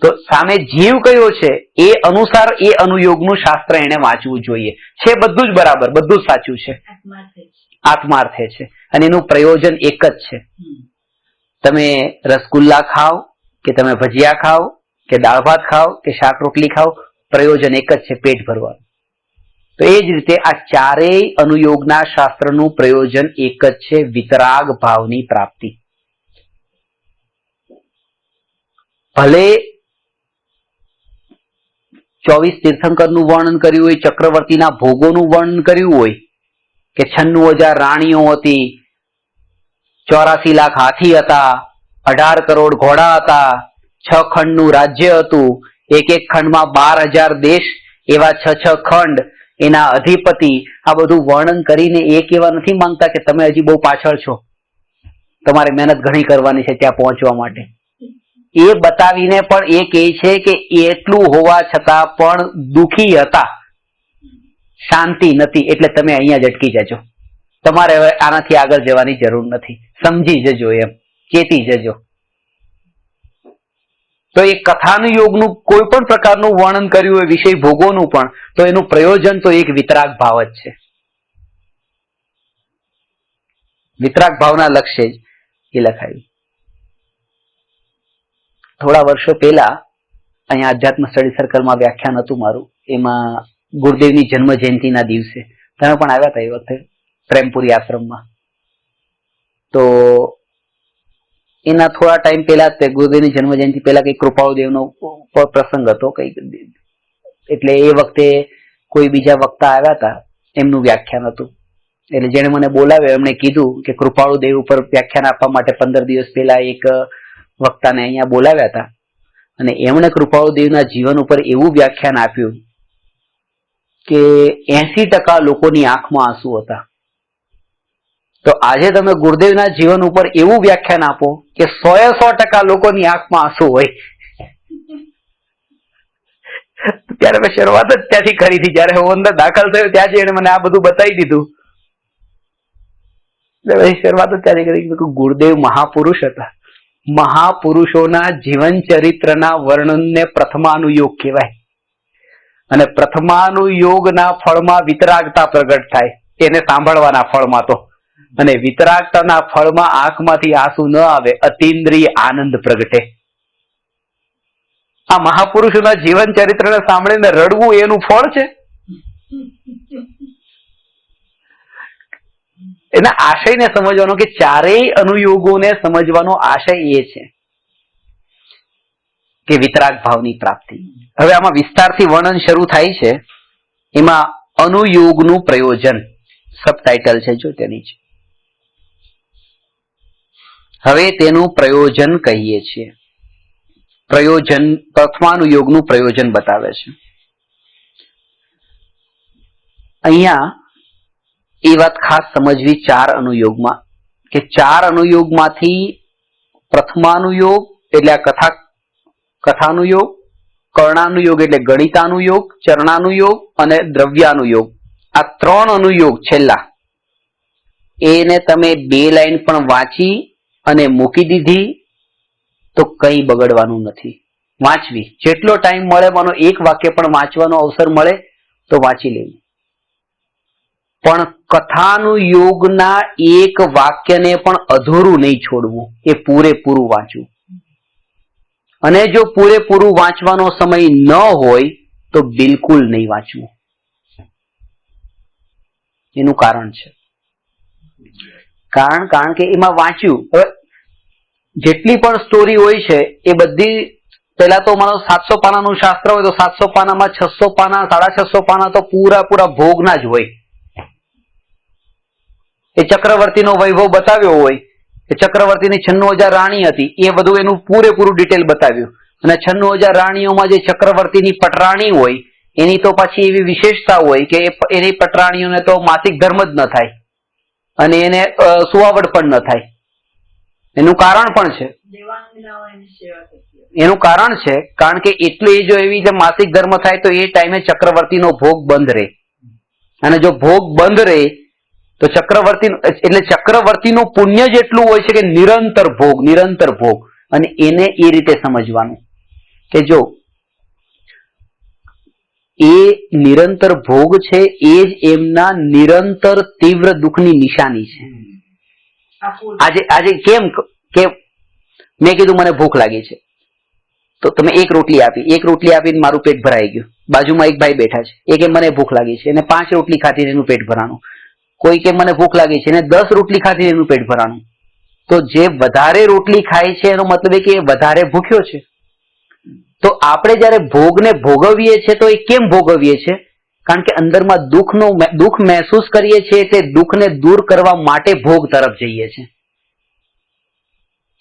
A: તો સામે જીવ કયો છે એ અનુસાર એ અનુયોગનું શાસ્ત્ર એને વાંચવું જોઈએ. છે બધું જ બરાબર, બધું જ સાચું છે, આત્માર્થે છે, અને એનું પ્રયોજન એક જ છે. તમે રસગુલ્લા ખાઓ કે તમે ભજીયા ખાઓ કે દાળ ભાત ખાઓ કે શાક રોટલી ખાઓ, પ્રયોજન એક જ છે, પેટ ભરવાનું. તો એ જ રીતે આ ચારેય અનુયોગના શાસ્ત્રનું પ્રયોજન એક જ છે, વિતરાગ ભાવની પ્રાપ્તિ. ભલે 24 તીર્થંકરનું વર્ણન કર્યું હોય, ચક્રવર્તીના ભોગોનું વર્ણન કર્યું હોય કે 96,000 રાણીઓ હતી, 84 લાખ હાથી હતા, 18 કરોડ ઘોડા હતા, 6 ખંડનું રાજ્ય હતું, એક એક ખંડમાં 12,000 દેશ, એવા 6 ખંડ, એના અધિપતિ, આ બધું વર્ણન કરીને એ કહેવા નથી માંગતા કે તમે હજી બહુ પાછળ છો, તમારે મહેનત ઘણી કરવાની છે ત્યાં પહોંચવા માટે. એ બતાવીને પણ એ કહે છે કે એટલું હોવા છતાં પણ દુઃખી હતા, શાંતિ નથી, એટલે તમે અહીંયા જ અટકી જજો, તમારે હવે આનાથી આગળ જવાની જરૂર નથી, સમજી જજો, એમ ચેતી જજો. તો એ કથાનું યોગનું કોઈ પણ પ્રકારનું વર્ણન કર્યું હોય, વિષય ભોગોનું પણ, તો એનું પ્રયોજન તો એક વિતરાગ ભાવ જ છે. વિતરાગ ભાવના લક્ષ્ય જ એ લખાયું. થોડા વર્ષો પહેલા અહીંયા અધ્યાત્મ સ્ટડી સર્કલમાં વ્યાખ્યાન હતું મારું, એમાં ગુરુદેવની જન્મ જયંતિના દિવસે તમે પણ આવ્યા હતા એ વખતે પ્રેમપુરી આશ્રમમાં. તો એના થોડા ટાઈમ પહેલા જ ગુરુદેવની જન્મ જયંતિ પહેલા કઈ કૃપાળુદેવનો પ્રસંગ હતો કઈ, એટલે એ વખતે કોઈ બીજા વક્તા આવ્યા હતા, એમનું વ્યાખ્યાન હતું. એટલે જેને મને બોલાવ્યો એમણે કીધું કે કૃપાળુદેવ ઉપર વ્યાખ્યાન આપવા માટે 15 દિવસ પહેલા એક વક્તાને અહીંયા બોલાવ્યા હતા, અને એમણે કૃપાળુદેવના જીવન ઉપર એવું વ્યાખ્યાન આપ્યું કે 80% લોકોની આંખમાં આંસુ હતા. તો આજે તમે ગુરુદેવના જીવન ઉપર એવું વ્યાખ્યાન આપો કે 100% લોકોની આંખમાં આંસુ હોય. ત્યારે મેં શરૂઆત જ ત્યાંથી કરી હતી, જયારે હું અંદર દાખલ થયો ત્યાં જ એને મને આ બધું બતાવી દીધું. શરૂઆત જ ત્યાંથી કરી કે ગુરુદેવ મહાપુરુષ હતા. મહાપુરુષોના જીવન ચરિત્રના વર્ણનને પ્રથમાનુયોગ કહેવાય, અને પ્રથમાનુયોગના ફળમાં વિતરાગતા પ્રગટ થાય, એને સાંભળવાના ફળમાં તો. અને વિતરાગતાના ફળમાં આંખમાંથી આંસુ ન આવે, અતિન્દ્રિય આનંદ પ્રગટે. આ મહાપુરુષોના જીવન ચરિત્રને સાંભળીને રડવું એનું ફળ છે. એના આશયને સમજવાનો, કે ચારેય અનુયોગોને સમજવાનો આશય એ છે કે વિતરાગ ભાવની પ્રાપ્તિ. હવે આમાં વિસ્તારથી વર્ણન શરૂ થાય છે. એમાં અનુયોગનું પ્રયોજન સબટાઇટલ છે જો તેની છે. હવે તેનું પ્રયોજન કહીએ છીએ. પ્રયોજન પ્રથમાનુયોગનું પ્રયોજન બતાવે છે. અહીંયા એ વાત ખાસ સમજવી 4 અનુયોગમાં, કે 4 અનુયોગમાંથી પ્રથમાનુયોગ એટલે આ કથાનુયોગ, કર્ણાનુયોગ એટલે ગણિતાનુયોગ, ચરણાનુયોગ અને દ્રવ્યાનુયોગ, આ 3 અનુયોગ છેલ્લા, એને તમે 2 લાઈન પણ વાંચી અને મૂકી દીધી તો કંઈ બગડવાનું નથી. વાંચવી, જેટલો ટાઈમ મળે, માનો 1 વાક્ય પણ વાંચવાનો અવસર મળે તો વાંચી લેવું, પણ કથાનુયોગના 1 વાક્યને પણ અધૂરું નહીં છોડવું, એ પૂરેપૂરું વાંચવું. અને જો પૂરેપૂરું વાંચવાનો સમય ન હોય તો બિલકુલ નહીં વાંચવું. એનું કારણ છે, કારણ કે એમાં વાંચ્યું, હવે જેટલી પણ સ્ટોરી હોય છે એ બધી, પેલા તો માનો 700 પાનાનું શાસ્ત્ર હોય તો 700 પાનામાં 600 પાના, 650 પાના તો પૂરા ભોગના જ હોય. એ ચક્રવર્તીનો વૈભવ બતાવ્યો હોય કે ચક્રવર્તીની 96,000 રાણી હતી, એ બધું એનું પૂરેપૂરું ડિટેલ બતાવ્યું. અને 96,000 રાણીઓમાં જે ચક્રવર્તીની પટરાણી હોય એની તો પાછી એવી વિશેષતા હોય કે એની પટરાણીઓને તો માસિક ધર્મ જ ન થાય અને એને સુવાવડ પણ ન થાય. એનું કારણ પણ છે, એનું કારણ છે કારણ કે એટલે જો એવી જે માસિક ધર્મ થાય તો એ ટાઈમે ચક્રવર્તીનો ભોગ બંધ રહે, અને જો ભોગ બંધ રહે તો ચક્રવર્તીનું પુણ્ય જ એટલું હોય છે કે નિરંતર ભોગ, અને એને એ રીતે સમજવાનું કે જો એ નિરંતર ભોગ છે એ જ એમના નિરંતર તીવ્ર દુઃખની નિશાની છે. આજે કેમ કે મેં કીધું મને ભૂખ લાગી છે, તો તમે એક રોટલી આપીને મારું પેટ ભરાઈ ગયું. બાજુમાં એક ભાઈ બેઠા છે, એ કે મને ભૂખ લાગી છે, એને 5 રોટલી ખાધી એનું પેટ ભરાણું. કોઈ કે મને ભૂખ લાગી છે, એને 10 રોટલી ખાધી એનું પેટ ભરાણું. તો જે વધારે રોટલી ખાય છે એનો મતલબ એ કે એ વધારે ભૂખ્યો છે. તો આપણે જયારે ભોગને ભોગવીએ છીએ તો એ કેમ ભોગવીએ છીએ? કારણ કે અંદરમાં દુઃખ મહેસૂસ કરીએ છીએ, તે દુઃખને દૂર કરવા માટે ભોગ તરફ જઈએ છીએ.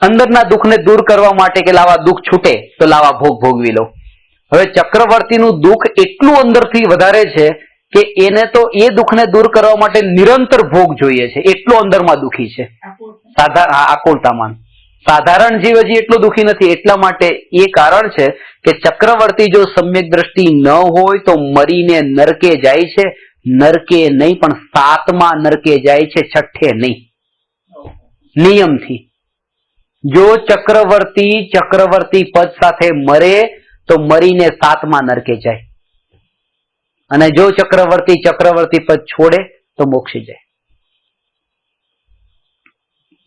A: અંદરના દુઃખને દૂર કરવા માટે કે લાવા દુઃખ છૂટે તો લાવા ભોગ ભોગવી લો. હવે ચક્રવર્તીનું દુઃખ એટલું અંદરથી વધારે છે કે એને તો એ દુઃખને દૂર કરવા માટે નિરંતર ભોગ જોઈએ છે, એટલો અંદરમાં દુઃખી છે. આકુળતામાં સાધારણ જીવ હજી એટલો દુઃખી નથી. એટલા માટે એ કારણ છે કે ચક્રવર્તી જો સમ્યક દ્રષ્ટિ ન હોય તો મરીને નરકે જાય છે. નરકે નહીં પણ 7મા નરકે જાય છે, 6ઠે નહીં, નિયમથી. જો ચક્રવર્તી પદ સાથે મરે તો મરીને 7મા નરકે જાય, અને જો ચક્રવર્તી પદ છોડે તો મોક્ષે જાય.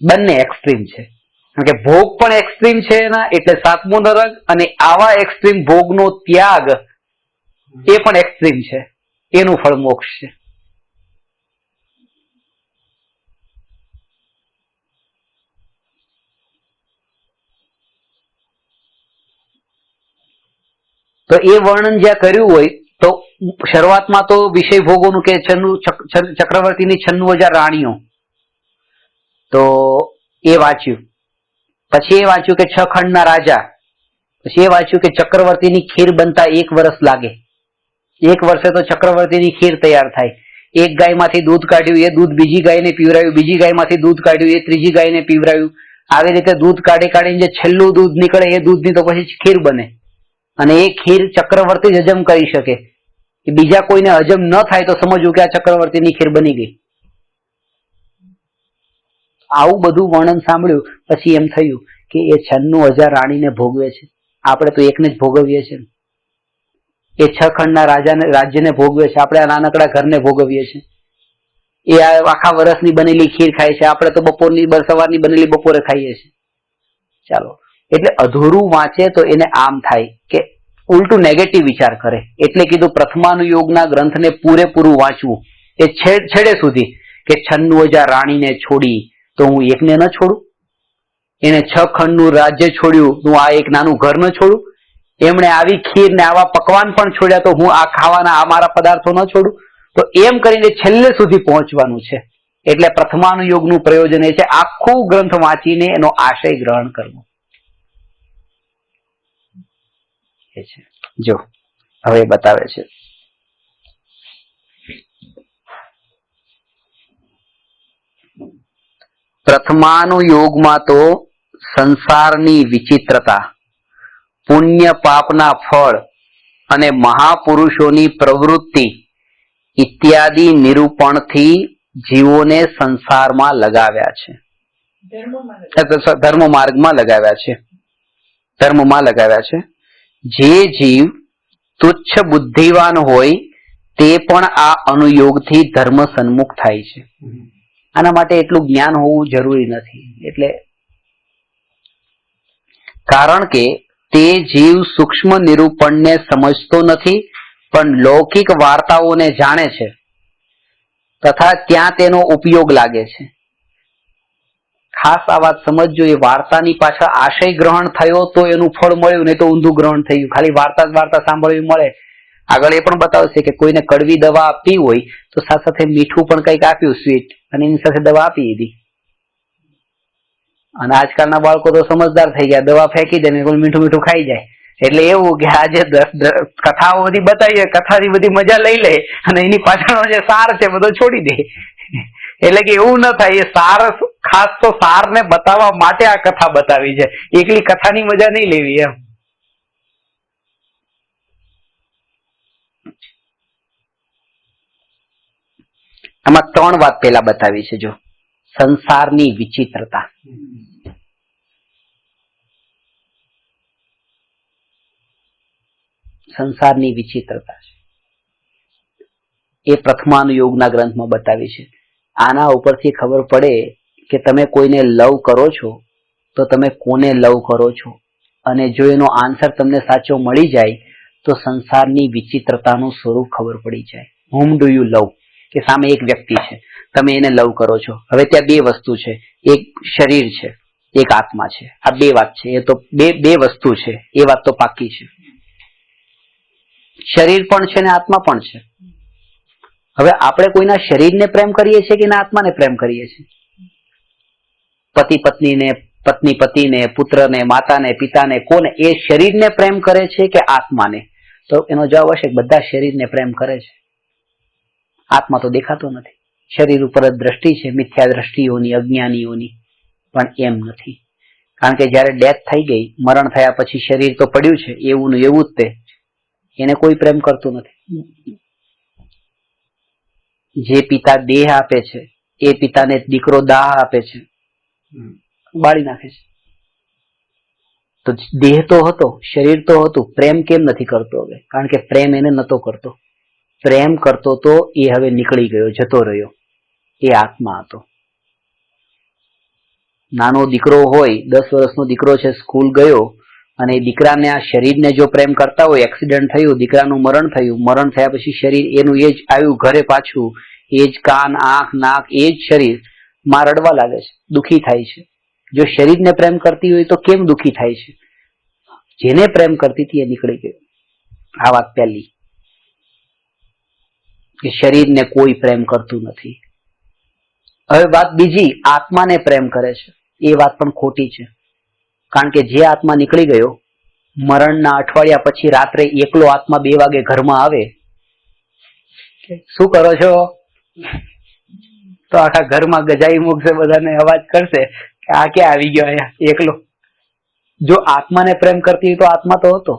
A: બંને એક્સ્ટ્રીમ છે, કારણ કે ભોગ પણ એક્સ્ટ્રીમ છે એના, એટલે 7મો નરક, અને આવા એક્સ્ટ્રીમ ભોગનો ત્યાગ એ પણ એક્સ્ટ્રીમ છે, એનું ફળ મોક્ષ છે. તો એ વર્ણન જ્યાં કર્યું હોય તો શરૂઆતમાં તો વિષય ભોગોનું કે ચક્રવર્તીની 96,000 રાણીઓ, તો એ વાંચ્યું. પછી એ વાંચ્યું કે 6 ખંડના રાજા. પછી એ વાંચ્યું કે ચક્રવર્તીની ખીર બનતા 1 વર્ષ લાગે. 1 વર્ષે તો ચક્રવર્તીની ખીર તૈયાર થાય. એક ગાયમાંથી દૂધ કાઢ્યું, એ દૂધ બીજી ગાયને પીવરાયું, બીજી ગાયમાંથી દૂધ કાઢ્યું, એ ત્રીજી ગાયને પીવરાયું. આવી રીતે દૂધ કાઢીને જે છેલ્લું દૂધ નીકળે એ દૂધની તો પછી ખીર બને. અને એ ખીર ચક્રવર્તી જ હજમ કરી શકે. બીજા કોઈને હજમ ન થાય તો સમજવું કે આ ચક્રવર્તીની ખીર બની ગઈ. આવું બધું વર્ણન સાંભળ્યું પછી એમ થયું કે એ 96,000 રાણીને ભોગવે છે, આપણે તો એકને જ ભોગવીએ છીએ. એ 6 ખંડના રાજ્યને ભોગવે છે, આપણે આ નાનકડા ઘરને ભોગવીએ છીએ. એ આખા વર્ષની બનેલી ખીર ખાય છે, આપણે તો સવારની બનેલી બપોરે ખાઈએ છીએ. ચાલો, એટલે અધૂરું વાંચે તો એને આમ થાય કે ઉલટું નેગેટિવ વિચાર કરે. એટલે કીધું પ્રથમાનુયોગના ગ્રંથને પૂરેપૂરું વાંચવું, એ છેડે સુધી, કે 96,000 રાણીને છોડી તો હું એકને ન છોડું, એને 6 ખંડનું રાજ્ય છોડ્યું તો હું આ એક નાનું ઘર ન છોડું, એમણે આવી ખીર ને આવા પકવાન પણ છોડ્યા તો હું આ ખાવાના આ મારા પદાર્થો ન છોડું. તો એમ કરીને છેલ્લે સુધી પહોંચવાનું છે. એટલે પ્રથમાનુયોગનું પ્રયોજન એ છે આખું ગ્રંથ વાંચીને એનો આશય ગ્રહણ કરવો. જો હવે બતાવે છે પ્રથમાનુયોગમાં તો સંસારની વિચિત્રતા, પુણ્ય પાપના ફળ અને મહાપુરુષોની પ્રવૃત્તિ ઇત્યાદિ નિરૂપણથી જીવોને સંસારમાં લગાવ્યા છે, ધર્મ માર્ગમાં લગાવ્યા છે. જે જીવ તુચ્છ બુદ્ધિવાન હોય તે પણ આ અનુયોગથી ધર્મ સન્મુખ થાય છે. આના માટે એટલું જ્ઞાન હોવું જરૂરી નથી. એટલે કારણ કે તે જીવ સૂક્ષ્મ નિરૂપણને સમજતો નથી, પણ લૌકિક વાર્તાઓને જાણે છે તથા ત્યાં તેનો ઉપયોગ લાગે છે. ખાસ આ વાત સમજજો, એ વાર્તાની પાછળ આશય ગ્રહણ થયો તો એનું ફળ મળ્યું, નહીં તો ઊંધું ગ્રહણ થયું. ખાલી વાર્તા સાંભળવી મળે. આગળ એ પણ બતાવશે કે કોઈને કડવી દવા આપવી હોય તો સાથે સાથે મીઠું પણ કંઈક આપ્યું, સ્વીટ, અને એની સાથે દવા આપી દીધી. અને આજકાલના બાળકો તો સમજદાર થઈ ગયા, દવા ફેંકી દે ને મીઠું મીઠું ખાઈ જાય. એટલે એવું કે આજે કથાઓ બધી બતાવીએ, કથાની બધી મજા લઈ લે અને એની પાછળનો જે સાર છે બધો છોડી દે. એટલે કે એવું ન થાય. એ સાર ખાસ તો સારને બતાવવા માટે આ કથા બતાવી છે, એકલી કથાની મજા નહીં લેવી એમ. આમાં 3 વાત પેલા બતાવી છે. જો સંસારની વિચિત્રતા, સંસારની વિચિત્રતા છે એ પ્રથમાનુયોગના ગ્રંથમાં બતાવી છે. આના ઉપરથી ખબર પડે કે તમે કોઈને લવ કરો છો તો તમે કોને લવ કરો છો અને જો એનો આન્સર તમને સાચો મળી જાય તો સંસારની વિચિત્રતાનું સ્વરૂપ ખબર પડી જાય. whom do you love? કે સામે એક વ્યક્તિ છે, તમે એને લવ કરો છો. હવે ત્યાં બે વસ્તુ છે, એક શરીર છે, એક આત્મા છે. આ બે વાત છે, એ તો બે વસ્તુ છે, એ વાત તો પાકી છે. શરીર પણ છે ને આત્મા પણ છે. હવે આપણે કોઈના શરીરને પ્રેમ કરીએ છીએ કે એના આત્માને પ્રેમ કરીએ છીએ? પતિ પત્નીને, પત્ની પતિને, પુત્રને, માતાને, પિતાને, કોને? એ શરીરને પ્રેમ કરે છે કે આત્માને? તો એનો જવાબ હશે બધા શરીરને પ્રેમ કરે છે. આત્મા તો દેખાતો નથી. શરીર ઉપર જ દ્રષ્ટિ છે, મિથ્યા દ્રષ્ટિઓની, અજ્ઞાનીઓની. પણ એમ નથી, કારણ કે જયારે ડેથ થઈ ગઈ, મરણ થયા પછી શરીર તો પડ્યું છે એવું ને એવું જ તે, એને કોઈ પ્રેમ કરતું નથી. જે પિતા દેહ આપે છે એ પિતાને દીકરો દાહ આપે છે, બાળી નાખે છે. તો દેહ તો હતો, શરીર તો હતું, પ્રેમ કેમ નથી કરતો? હવે કારણ કે પ્રેમ એને નતો કરતો. પ્રેમ કરતો તો એ હવે નીકળી ગયો, જતો રહ્યો. એ આત્મા હતો. નાનો દીકરો હોય, 10 વર્ષનો દીકરો છે, સ્કૂલ ગયો અને દીકરાને આ શરીરને જો પ્રેમ કરતા હોય, એક્સિડન્ટ થયું, દીકરાનું મરણ થયું, મરણ થયા પછી શરીર એનું એ જ આવ્યું ઘરે પાછું, એ જ કાન, આંખ, નાક, એ જ શરીર માં રડવા લાગે છે, દુઃખી થાય છે. જો શરીરને પ્રેમ કરતી હોય તો કેમ દુઃખી થાય છે? જેને પ્રેમ કરતી હતી એ નીકળી ગયો. આ વાત પહેલી, કે શરીરને કોઈ પ્રેમ કરતું નથી. હવે વાત બીજી, આત્માને પ્રેમ કરે છે. એ વાત પણ ખોટી છે, કારણ કે જે આત્મા નીકળી ગયો, મરણના અઠવાડિયા પછી રાત્રે એકલો આત્મા 2 વાગે ઘરમાં આવે, શું કરો છો? તો આખા ઘરમાં ગજાઈ મૂકશે, બધાને અવાજ કરશે કે આ ક્યાં આવી ગયો અહીંયા એકલો. જો આત્માને પ્રેમ કરતી હોય તો આત્મા તો હતો.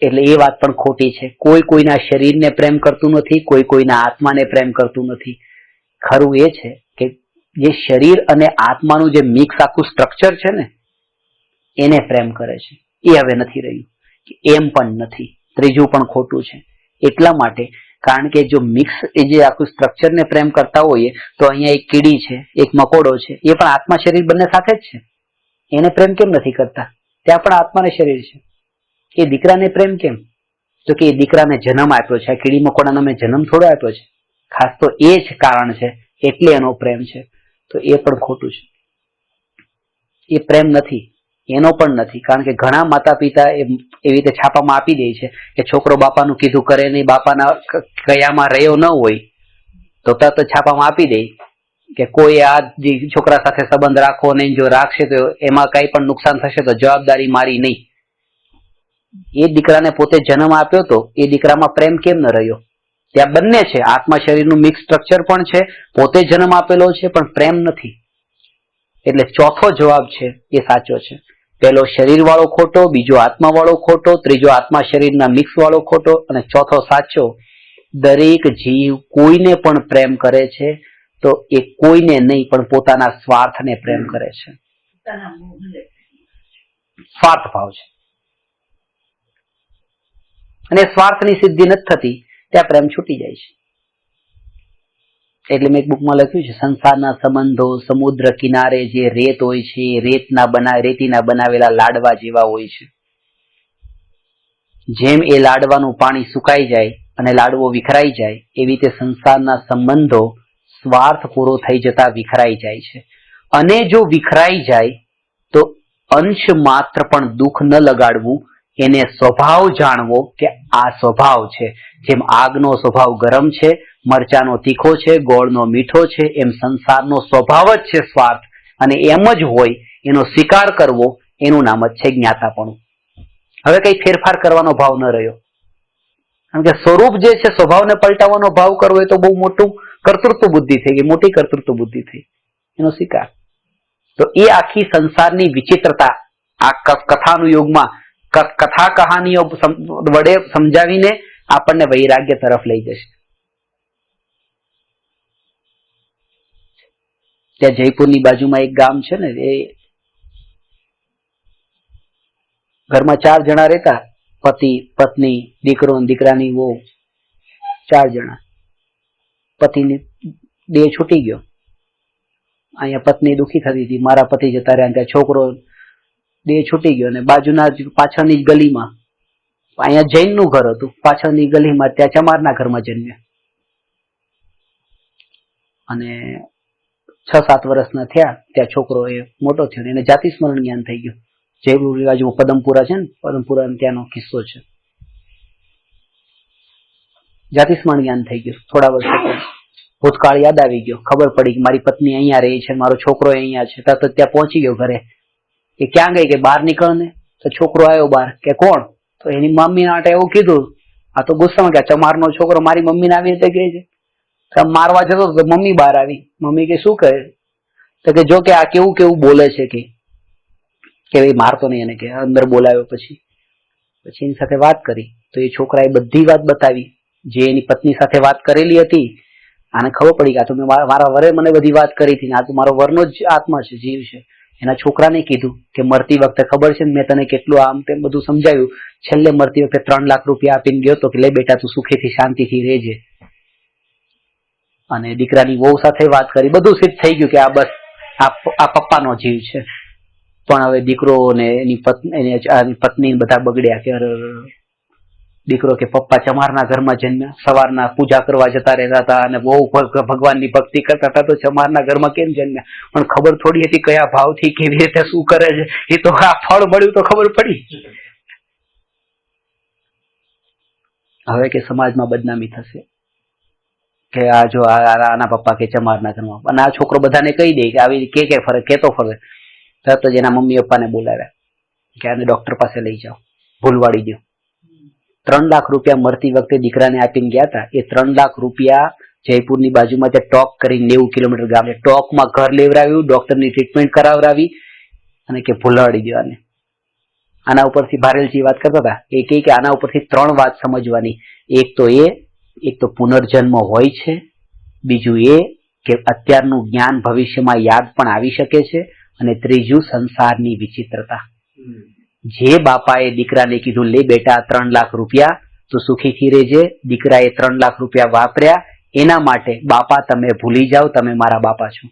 A: એટલે એ વાત પણ ખોટી છે. કોઈ કોઈના શરીરને પ્રેમ કરતું નથી, કોઈ કોઈના આત્માને પ્રેમ કરતું નથી. ખરું એ છે કે જે શરીર અને આત્માનું જે મિક્સ આખું સ્ટ્રક્ચર છે ને, એને પ્રેમ કરે છે. એ હવે નથી રહ્યું. એમ પણ નથી. ત્રીજું પણ ખોટું છે. એટલા માટે, કારણ કે જો મિક્સ એ જે આખું સ્ટ્રક્ચરને પ્રેમ કરતા હોઈએ તો અહીંયા એક કીડી છે, એક મકોડો છે, એ પણ આત્મા શરીર બંને સાથે જ છે. એને પ્રેમ કેમ નથી કરતા? ત્યાં પણ આત્માને શરીર છે. એ દીકરાને પ્રેમ કેમ? તો કે એ દીકરાને જન્મ આપ્યો છે. આ કીડી મકોડાને મેં જન્મ થોડો આપ્યો છે. ખાસ તો એ જ કારણ છે, એટલે એનો પ્રેમ છે. તો એ પણ ખોટું છે. એ પ્રેમ નથી, એનો પણ નથી. કારણ કે ઘણા માતા પિતા એવી રીતે છાપામાં આપી દે છે કે છોકરો બાપાનું કીધું કરે નહીં, બાપાના કયામાં રહ્યો ન હોય તો તરત છાપામાં આપી દે કે કોઈ આ છોકરા સાથે સંબંધ રાખવો નહીં, જો રાખશે તો એમાં કઈ પણ નુકસાન થશે તો જવાબદારી મારી નહીં. એ દીકરાને પોતે જન્મ આપ્યો તો એ દીકરામાં પ્રેમ કેમ ન રહ્યો? ત્યાં બંને છે, આત્મા શરીરનું મિક્સ સ્ટ્રક્ચર પણ છે, પોતે જન્મ આપેલો છે, પણ પ્રેમ નથી. એટલે ચોથો જવાબ છે એ સાચો છે. પહેલો શરીર વાળો ખોટો, બીજો આત્મા વાળો ખોટો, ત્રીજો આત્મા શરીરના મિક્સ વાળો ખોટો, અને ચોથો સાચો. દરેક જીવ કોઈને પણ પ્રેમ કરે છે તો એ કોઈને નહીં પણ પોતાના સ્વાર્થને પ્રેમ કરે છે. સ્વાર્થ ભાવ છે, અને સ્વાર્થની સિદ્ધિ નથી થતી ત્યાં પ્રેમ છૂટી જાય છે. એટલે મેં એક બુકમાં લખ્યું છે, સંસારના સંબંધો સમુદ્ર કિનારે જે રેત હોય છે, રેતીના બનાવેલા લાડવા જેવા હોય છે. જેમ એ લાડવાનું પાણી સુકાઈ જાય અને લાડવો વિખરાઈ જાય, એવી રીતે સંસારના સંબંધો સ્વાર્થ પૂરો થઈ જતા વિખરાઈ જાય છે. અને જો વિખરાઈ જાય તો અંશ માત્ર પણ દુઃખ ન લગાડવું, એને સ્વભાવ જાણવો કે આ સ્વભાવ છે. જેમ આગનો સ્વભાવ ગરમ છે, મરચાનો તીખો છે, ગોળનો મીઠો છે, એમ સંસારનો સ્વભાવ જ છે સ્વાર્થ. અને એમ જ હોય એનો સ્વીકાર કરવો, એનું નામ જ છે જ્ઞાતાપણું. હવે કઈ ફેરફાર કરવાનો ભાવ ન રહ્યો, કારણ કે સ્વરૂપ જે છે, સ્વભાવને પલટાવવાનો ભાવ કરવો એ તો બહુ મોટું કર્તૃત્વ બુદ્ધિ થઈ ગઈ, મોટી કર્તૃત્વ બુદ્ધિ થઈ. એનો સ્વીકાર. તો એ આખી સંસારની વિચિત્રતા આ કથાનું યુગમાં કથા કહાનીઓ વડે સમજાવીને આપણને વૈરાગ્ય તરફ લઈ જશે. ત્યાં જયપુરની બાજુમાં એક ગામ છે ને, એ ઘરમાં 4 જણા રહેતા, પતિ, પત્ની, દીકરો, દીકરાની વહુ, 4 જણા. પતિની દેહ છૂટી ગયો. અહીંયા પત્ની દુઃખી થતી હતી, મારા પતિ જતા રહ્યા, ત્યાં છોકરો દેહ છૂટી ગયો અને બાજુના પાછળની જ ગલીમાં, અહીંયા જૈનનું ઘર હતું, પાછળની ગલીમાં ત્યાં ચમારના ઘરમાં જન્મ્યા અને 6-7 વર્ષના થયા ત્યાં છોકરો એ મોટો થયો, એને જાતિ સ્મરણ જ્ઞાન થઈ ગયું. જયપુર બાજુ પદમપુરા છે ને, પદમપુરા ત્યાંનો કિસ્સો છે. જાતિ સ્મરણ જ્ઞાન થઈ ગયું. થોડા વર્ષો ભૂતકાળ યાદ આવી ગયો, ખબર પડી કે મારી પત્ની અહીંયા રહી છે, મારો છોકરો અહીંયા છે. તરત ત્યાં પહોંચી ગયો ઘરે. એ ક્યાં ગઈ કે બહાર નીકળ ને, તો છોકરો આવ્યો બહાર કે કોણ, તો એની મમ્મી માટે એવું કીધું. આ તો ગુસ્સામાં કે ચમારનો છોકરો મારી મમ્મીને આવી રીતે કહે છે. મારવા જતો તો મમ્મી બહાર આવી. મમ્મી કે શું કહે, તો કે જો કે આ કેવું કેવું બોલે છે કે ભાઈ મારતો નહીં, એને કે અંદર બોલાવ્યો. પછી એની સાથે વાત કરી તો એ છોકરાએ બધી વાત બતાવી જે એની પત્ની સાથે વાત કરેલી હતી. આને ખબર પડી કે આ તો મારા વરે મને બધી વાત કરી હતી, આ તો મારો વરનો જ આત્મા છે, જીવ છે. એના છોકરાને કીધું કે મરતી વખતે ખબર છે ને મેં તને કેટલું આમ તેમ બધું સમજાવ્યું. છેલ્લે મરતી વખતે 3 લાખ રૂપિયા આપીને ગયો તો કે લે બેટા તું સુખેથી શાંતિથી રહેજે. અને દીકરાની વહુ સાથે વાત કરી, બધું સિદ્ધ થઈ ગયું કે આ બસ આ પપ્પાનો જીવ છે. પણ હવે દીકરો ને એની પત્ની બધા બગડ્યા કે દીકરો કે પપ્પા ચમારના ઘરમાં જન્મ્યા, સવારના પૂજા કરવા જતા રહેતા હતા અને બહુ ભગવાનની ભક્તિ કરતા હતા, તો ચમારના ઘરમાં કેમ જન્મ્યા? પણ ખબર થોડી હતી કયા ભાવથી કેવી રીતે શું કરે છે. એ તો આ ફળ મળ્યું તો ખબર પડી. હવે કે સમાજમાં બદનામી થશે કે આ જો આના પપ્પા કે ચમારના ઘરમાં, અને આ છોકરો બધાને કહી દે કે આવી કે ફરે કેતો ફરે. તરત જ એના મમ્મી પપ્પાને બોલાવ્યા કે આને ડોક્ટર પાસે લઈ જાઓ, ભૂલવાડી દો. 3 લાખ રૂપિયા મરતી વખતે દીકરાને આપીને ગયા હતા. એ 3 લાખ રૂપિયા જયપુરની બાજુમાં ત્યાં ટોક કરી 90 કિલોમીટર ગામે ટોકમાં ઘર લેવડાવ્યું, ડોક્ટરની ટ્રીટમેન્ટ કરાવડાવી અને કે ભૂલાડી દો આને. આના ઉપરથી ભારેલજી વાત કરતા હતા. એ કહે કે આના ઉપરથી 3 વાત સમજવાની. એક તો પુનર્જન્મ હોય છે, બીજું એ કે અત્યારનું જ્ઞાન ભવિષ્યમાં યાદ પણ આવી શકે છે, અને ત્રીજું સંસારની વિચિત્રતા. જે બાપાએ દીકરાને કીધું લે બેટા 3 લાખ રૂપિયા તું સુખીથી રહેજે, દીકરાએ 3 લાખ રૂપિયા વાપર્યા, એના માટે બાપા તમે ભૂલી જાઓ તમે મારા બાપા છો.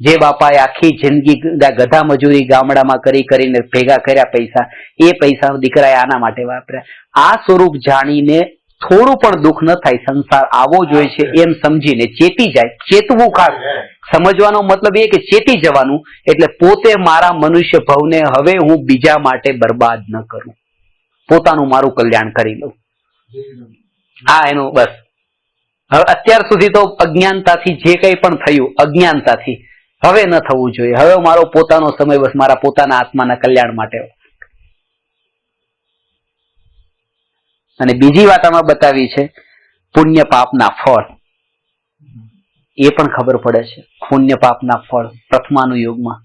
A: જે બાપાએ આખી જિંદગી ગધા મજૂરી ગામડામાં કરીને ભેગા કર્યા પૈસા, એ પૈસા દીકરાએ આના માટે વાપર્યા. આ સ્વરૂપ જાણીને થોડું પણ દુઃખ ન થાય, સંસાર આવો જોઈએ છે એમ સમજીને ચેતી જાય. ચેતવું ખાસ સમજવાનો મતલબ એ કે ચેતી જવાનું, એટલે પોતે મારા મનુષ્ય ભવને હવે હું બીજા માટે બરબાદ ન કરું, પોતાનું મારું કલ્યાણ કરી લઉં. આ એનું બસ. હવે અત્યાર સુધી તો અજ્ઞાનતાથી જે કંઈ પણ થયું અજ્ઞાનતાથી, હવે ન થવું જોઈએ. હવે મારો પોતાનો સમય બસ મારા પોતાના આત્માના કલ્યાણ માટે. અને બીજી વાત આમાં બતાવી છે પુણ્ય પાપના ફળ. એ પણ ખબર પડે છે પુણ્ય પાપના ફળ પ્રથમાનું યુગમાં,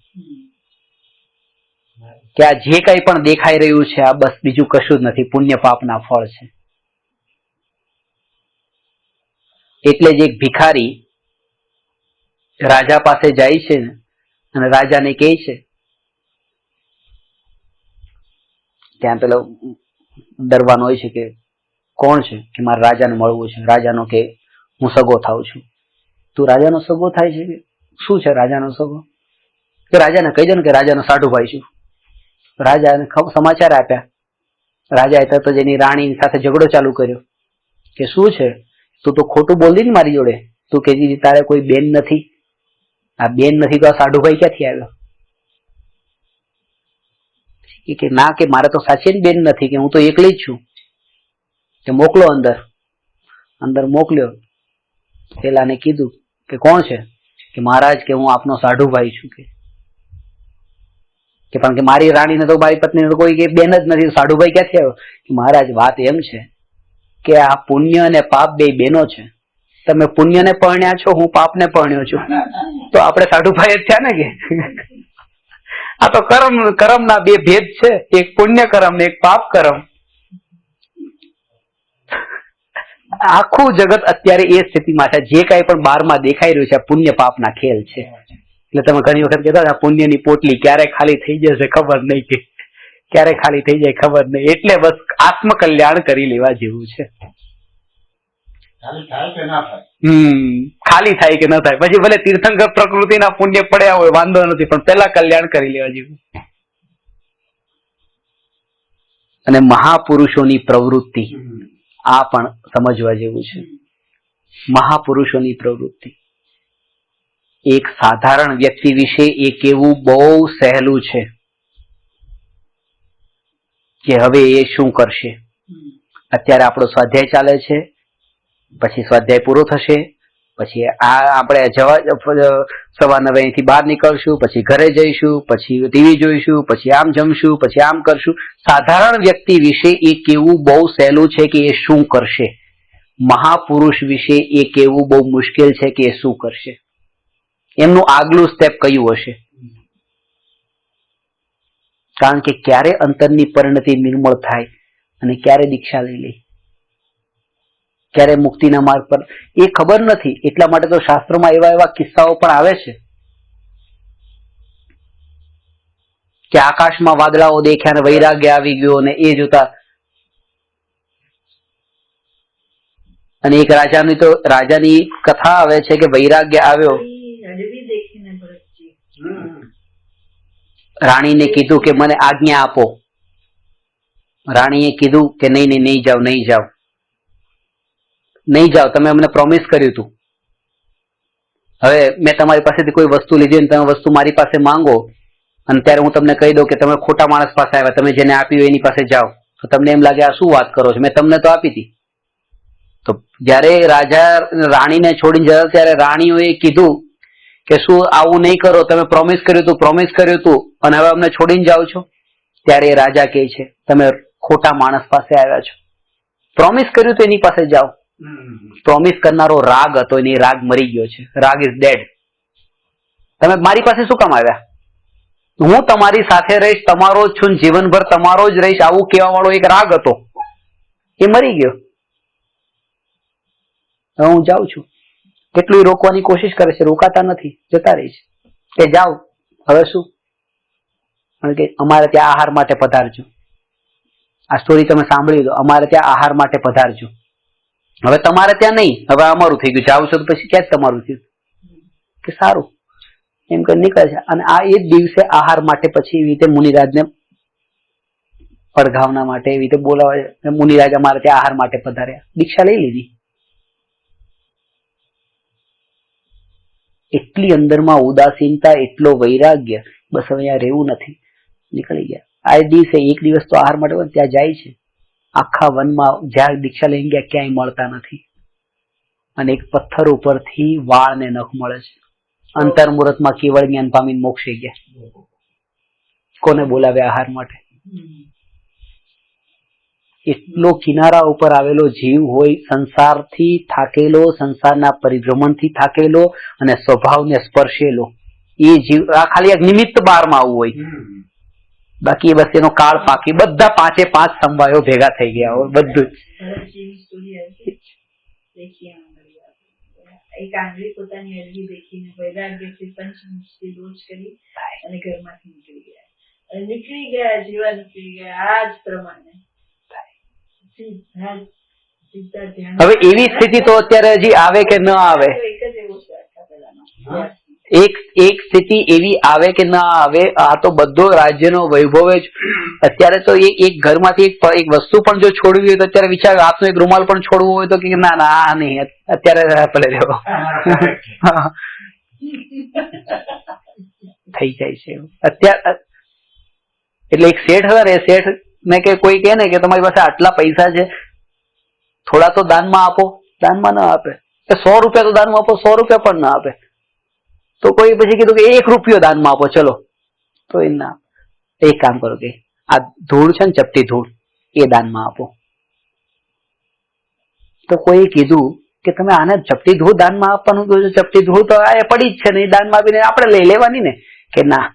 A: કે આ જે કંઈ પણ દેખાઈ રહ્યું છે આ બસ બીજું કશું જ નથી, પુણ્ય પાપના ફળ છે. એટલે જ એક ભિખારી રાજા પાસે જાય છે અને રાજાને કહે છે, ત્યાં પેલો દરબાન હોય છે કે કોણ છે, કે મારે રાજાને મળવું છે. રાજાનો કે હું સગો થાઉં છું. તું રાજાનો સગો થાય છે? શું છે રાજાનો સગો? કે રાજાને કહી દો ને કે રાજાનો સાઢુભાઈ છું. રાજાને સમાચાર આપ્યા. રાજાએ તરત જ એની રાણી સાથે ઝઘડો ચાલુ કર્યો કે શું છે, તું તો ખોટું બોલતી ને મારી જોડે, તું કે તારે કોઈ બેન નથી. આ બેન નથી તો આ સાઢુભાઈ ક્યાંથી આવ્યો? કે ના, કે મારે તો સાચી બેન નથી, કે હું તો એકલી જ છું. કે મોકલો અંદર. અંદર મોકલ્યો. પેલાને કીધું કે કોણ છે? કે મહારાજ કે હું આપનો સાઢુભાઈ છું. કે પણ કે મારી રાણીને તો મારી પત્નીને તો કોઈ બેન જ નથી, સાઢુભાઈ ક્યાંથી આવ્યો? કે મહારાજ વાત એમ છે કે આ પુણ્ય અને પાપ બે બેનો છે. તમે પુણ્યને પરણ્યા છો, હું પાપને પરણ્યો છું, તો આપણે સાઢુભાઈ જ થયા ને. કે આ તો કર્મના બે ભેદ છે, એક પુણ્ય કર્મ ને એક પાપ કર્મ. આખું જગત અત્યારે એ સ્થિતિમાં છે. જે કાંઈ પણ બહારમાં દેખાઈ રહ્યું છે આ પુણ્ય પાપના ખેલ છે. એટલે તમે ઘણી વખત કહેતા હતા પુણ્યની પોટલી ક્યારે ખાલી થઈ જશે ખબર નહીં, કે ક્યારે ખાલી થઈ જાય ખબર નહીં. એટલે બસ આત્મકલ્યાણ કરી લેવા જેવું છે. ખાલી થાય કે ન થાય, પછી ભલે તીર્થંકર પ્રકૃતિના પુણ્ય પડ્યા હોય વાંધો નથી, પણ પેલા કલ્યાણ કરી લેવા જેવું. અને મહાપુરુષોની પ્રવૃત્તિ આ પણ સમજવા જેવું છે. મહાપુરુષોની પ્રવૃત્તિ એક સાધારણ વ્યક્તિ વિશે એ કહેવું બહુ સહેલું છે કે હવે એ શું કરશે. અત્યારે આપણો સ્વાધ્યાય ચાલે છે, પછી સ્વાધ્યાય પૂરો થશે, પછી આપણે સવા 9 અહીંથી બહાર નીકળશું, પછી ઘરે જઈશું, પછી ટીવી જોઈશું, પછી આમ જમશું, પછી આમ કરશું. સાધારણ વ્યક્તિ વિશે એ કહેવું બહુ સહેલું છે કે એ શું કરશે. મહાપુરુષ વિશે એ કહેવું બહુ મુશ્કેલ છે કે એ શું કરશે. એમનું આગલું સ્ટેપ કયું હશે? કારણ કે ક્યારે અંતરની પરિણતિ નિર્મળ થાય અને ક્યારે દીક્ષા લઈ લે, ક્યારે મુક્તિના માર્ગ પર, એ ખબર નથી. એટલા માટે તો શાસ્ત્રોમાં એવા એવા કિસ્સાઓ પણ આવે છે કે આકાશમાં વાદળાઓ દેખ્યા અને વૈરાગ્ય આવી ગયો, અને એ જોતા, અને એક રાજાની કથા આવે છે કે વૈરાગ્ય આવ્યો, રાણીને કીધું કે મને આજ્ઞા આપો. રાણીએ કીધું કે નહીં જાઓ, તમે અમને પ્રોમિસ કર્યું હતું. હવે મેં તમારી પાસેથી કોઈ વસ્તુ લીધી અને તમે વસ્તુ મારી પાસે માંગો, અને ત્યારે હું તમને કહી દઉં કે તમે ખોટા માણસ પાસે આવ્યા, તમે જેને આપી હોય એની પાસે જાઓ, તો તમને એમ લાગે આ શું વાત કરો છો, મેં તમને તો આપી હતી. તો જયારે રાજા રાણીને છોડીને જતા ત્યારે રાણીઓએ કીધું કે શું આવું નહીં કરો, તમે પ્રોમિસ કર્યું હતું અને હવે અમને છોડીને જાઓ છો. ત્યારે એ રાજા કહે છે તમે ખોટા માણસ પાસે આવ્યા છો, પ્રોમિસ કર્યું તો એની પાસે જાઓ. પ્રોમિસ કરનારો રાગ હતો, એની રાગ મરી ગયો છે. રાગ ઇઝ ડેડ. તમે મારી પાસે શું કામ આવ્યા? હું તમારી સાથે રહીશ, તમારો જ છું, જીવનભર તમારો જ રહીશ, આવું કહેવા વાળો એક રાગ હતો, એ મરી ગયો. હવે હું જાઉં છું. કેટલું રોકવાની કોશિશ કરે છે, રોકાતા નથી, જતા રહે છે કે જાઓ. હવે શું? કારણ કે અમારે ત્યાં આહાર માટે પધારજો. આ સ્ટોરી તમે સાંભળી લો. અમારે ત્યાં આહાર માટે પધારજો. હવે તમારે ત્યાં નહીં, હવે અમારું થઈ ગયું. જાવ છો તો પછી ક્યાં તમારું થયું કે સારું એમ કરી નીકળે છે. અને આ એ જ દિવસે આહાર માટે પછી એવી રીતે મુનિરાજને પડઘાવના માટે એવી રીતે બોલાવે. મુનિરાજ અમારે ત્યાં આહાર માટે પધાર્યા, દીક્ષા લઈ લીધી. એટલી અંદરમાં ઉદાસીનતા, એટલો વૈરાગ્ય, બસ હવે અહીંયા રહેવું નથી, નીકળી ગયા. આ દિવસે એક દિવસ તો આહાર માટે ત્યાં જાય છે. આખા વનમાં જ્યાં દીક્ષા લઈને ગયા ક્યાંય મળતા નથી. અને એક પથ્થર ઉપરથી વાળ ને નખ મળે છે. અંતર મુહૂર્તમાં કેવળ જ્ઞાન પામીને મોક્ષે ગયા. કોને બોલાવ્યા આહાર માટે? એટલો કિનારા ઉપર આવેલો જીવ હોય, સંસારથી થાકેલો, સંસારના પરિભ્રમણથી થાકેલો અને સ્વભાવને સ્પર્શેલો એ જીવ, આ ખાલી એક નિમિત્ત બારમાં આવું હોય, બાકી બસ એનો કાળ પાકી બધા 5 સમવાયો ભેગા થઈ ગયા હોય બધું
B: એક આંગળી પોતાની અરજી દેખીને વૈરાગ્યથી પંચમુખથી દોષ કરી અને ઘરમાંથી નીકળી ગયા. જેવા નીકળી ગયા આ જ પ્રમાણે.
A: હવે એવી સ્થિતિ તો અત્યારે હજી આવે કે ન આવે? એક સ્થિતિ એવી આવે કે ના આવે, આ તો બધો રાજ્યનો વૈભવ જ. અત્યારે તો એક ઘરમાંથી એક વસ્તુ પણ જો છોડવી હોય તો અત્યારે વિચાર, હાથનો એક રૂમાલ પણ છોડવો હોય તો કે ના આ નહીં, અત્યારે ભલે રહ્યો થઈ જાય છે અત્યારે. એટલે એક શેઠ હતા ને, શેઠ ને કે કોઈ કહે ને કે તમારી પાસે આટલા પૈસા છે, થોડા તો દાનમાં આપો. દાનમાં ના આપે. 100 રૂપિયા તો દાનમાં આપો, 100 રૂપિયા પણ ના આપે. તો કોઈ પછી કીધું કે 1 રૂપિયો દાનમાં આપો, ચલો. તો એ ના, એક કામ કરો કે આ ધૂળ છે ને, ચપટી ધૂળ, એ દાનમાં આપો. તો કોઈ કીધું કે તમે આને ચપટી ધૂળ દાનમાં આપવાનું કહો છો, ચપટી ધૂળ તો આ પડી જ છે ને, એ દાનમાં આપીને આપણે લઈ લેવાની ને. કે ના,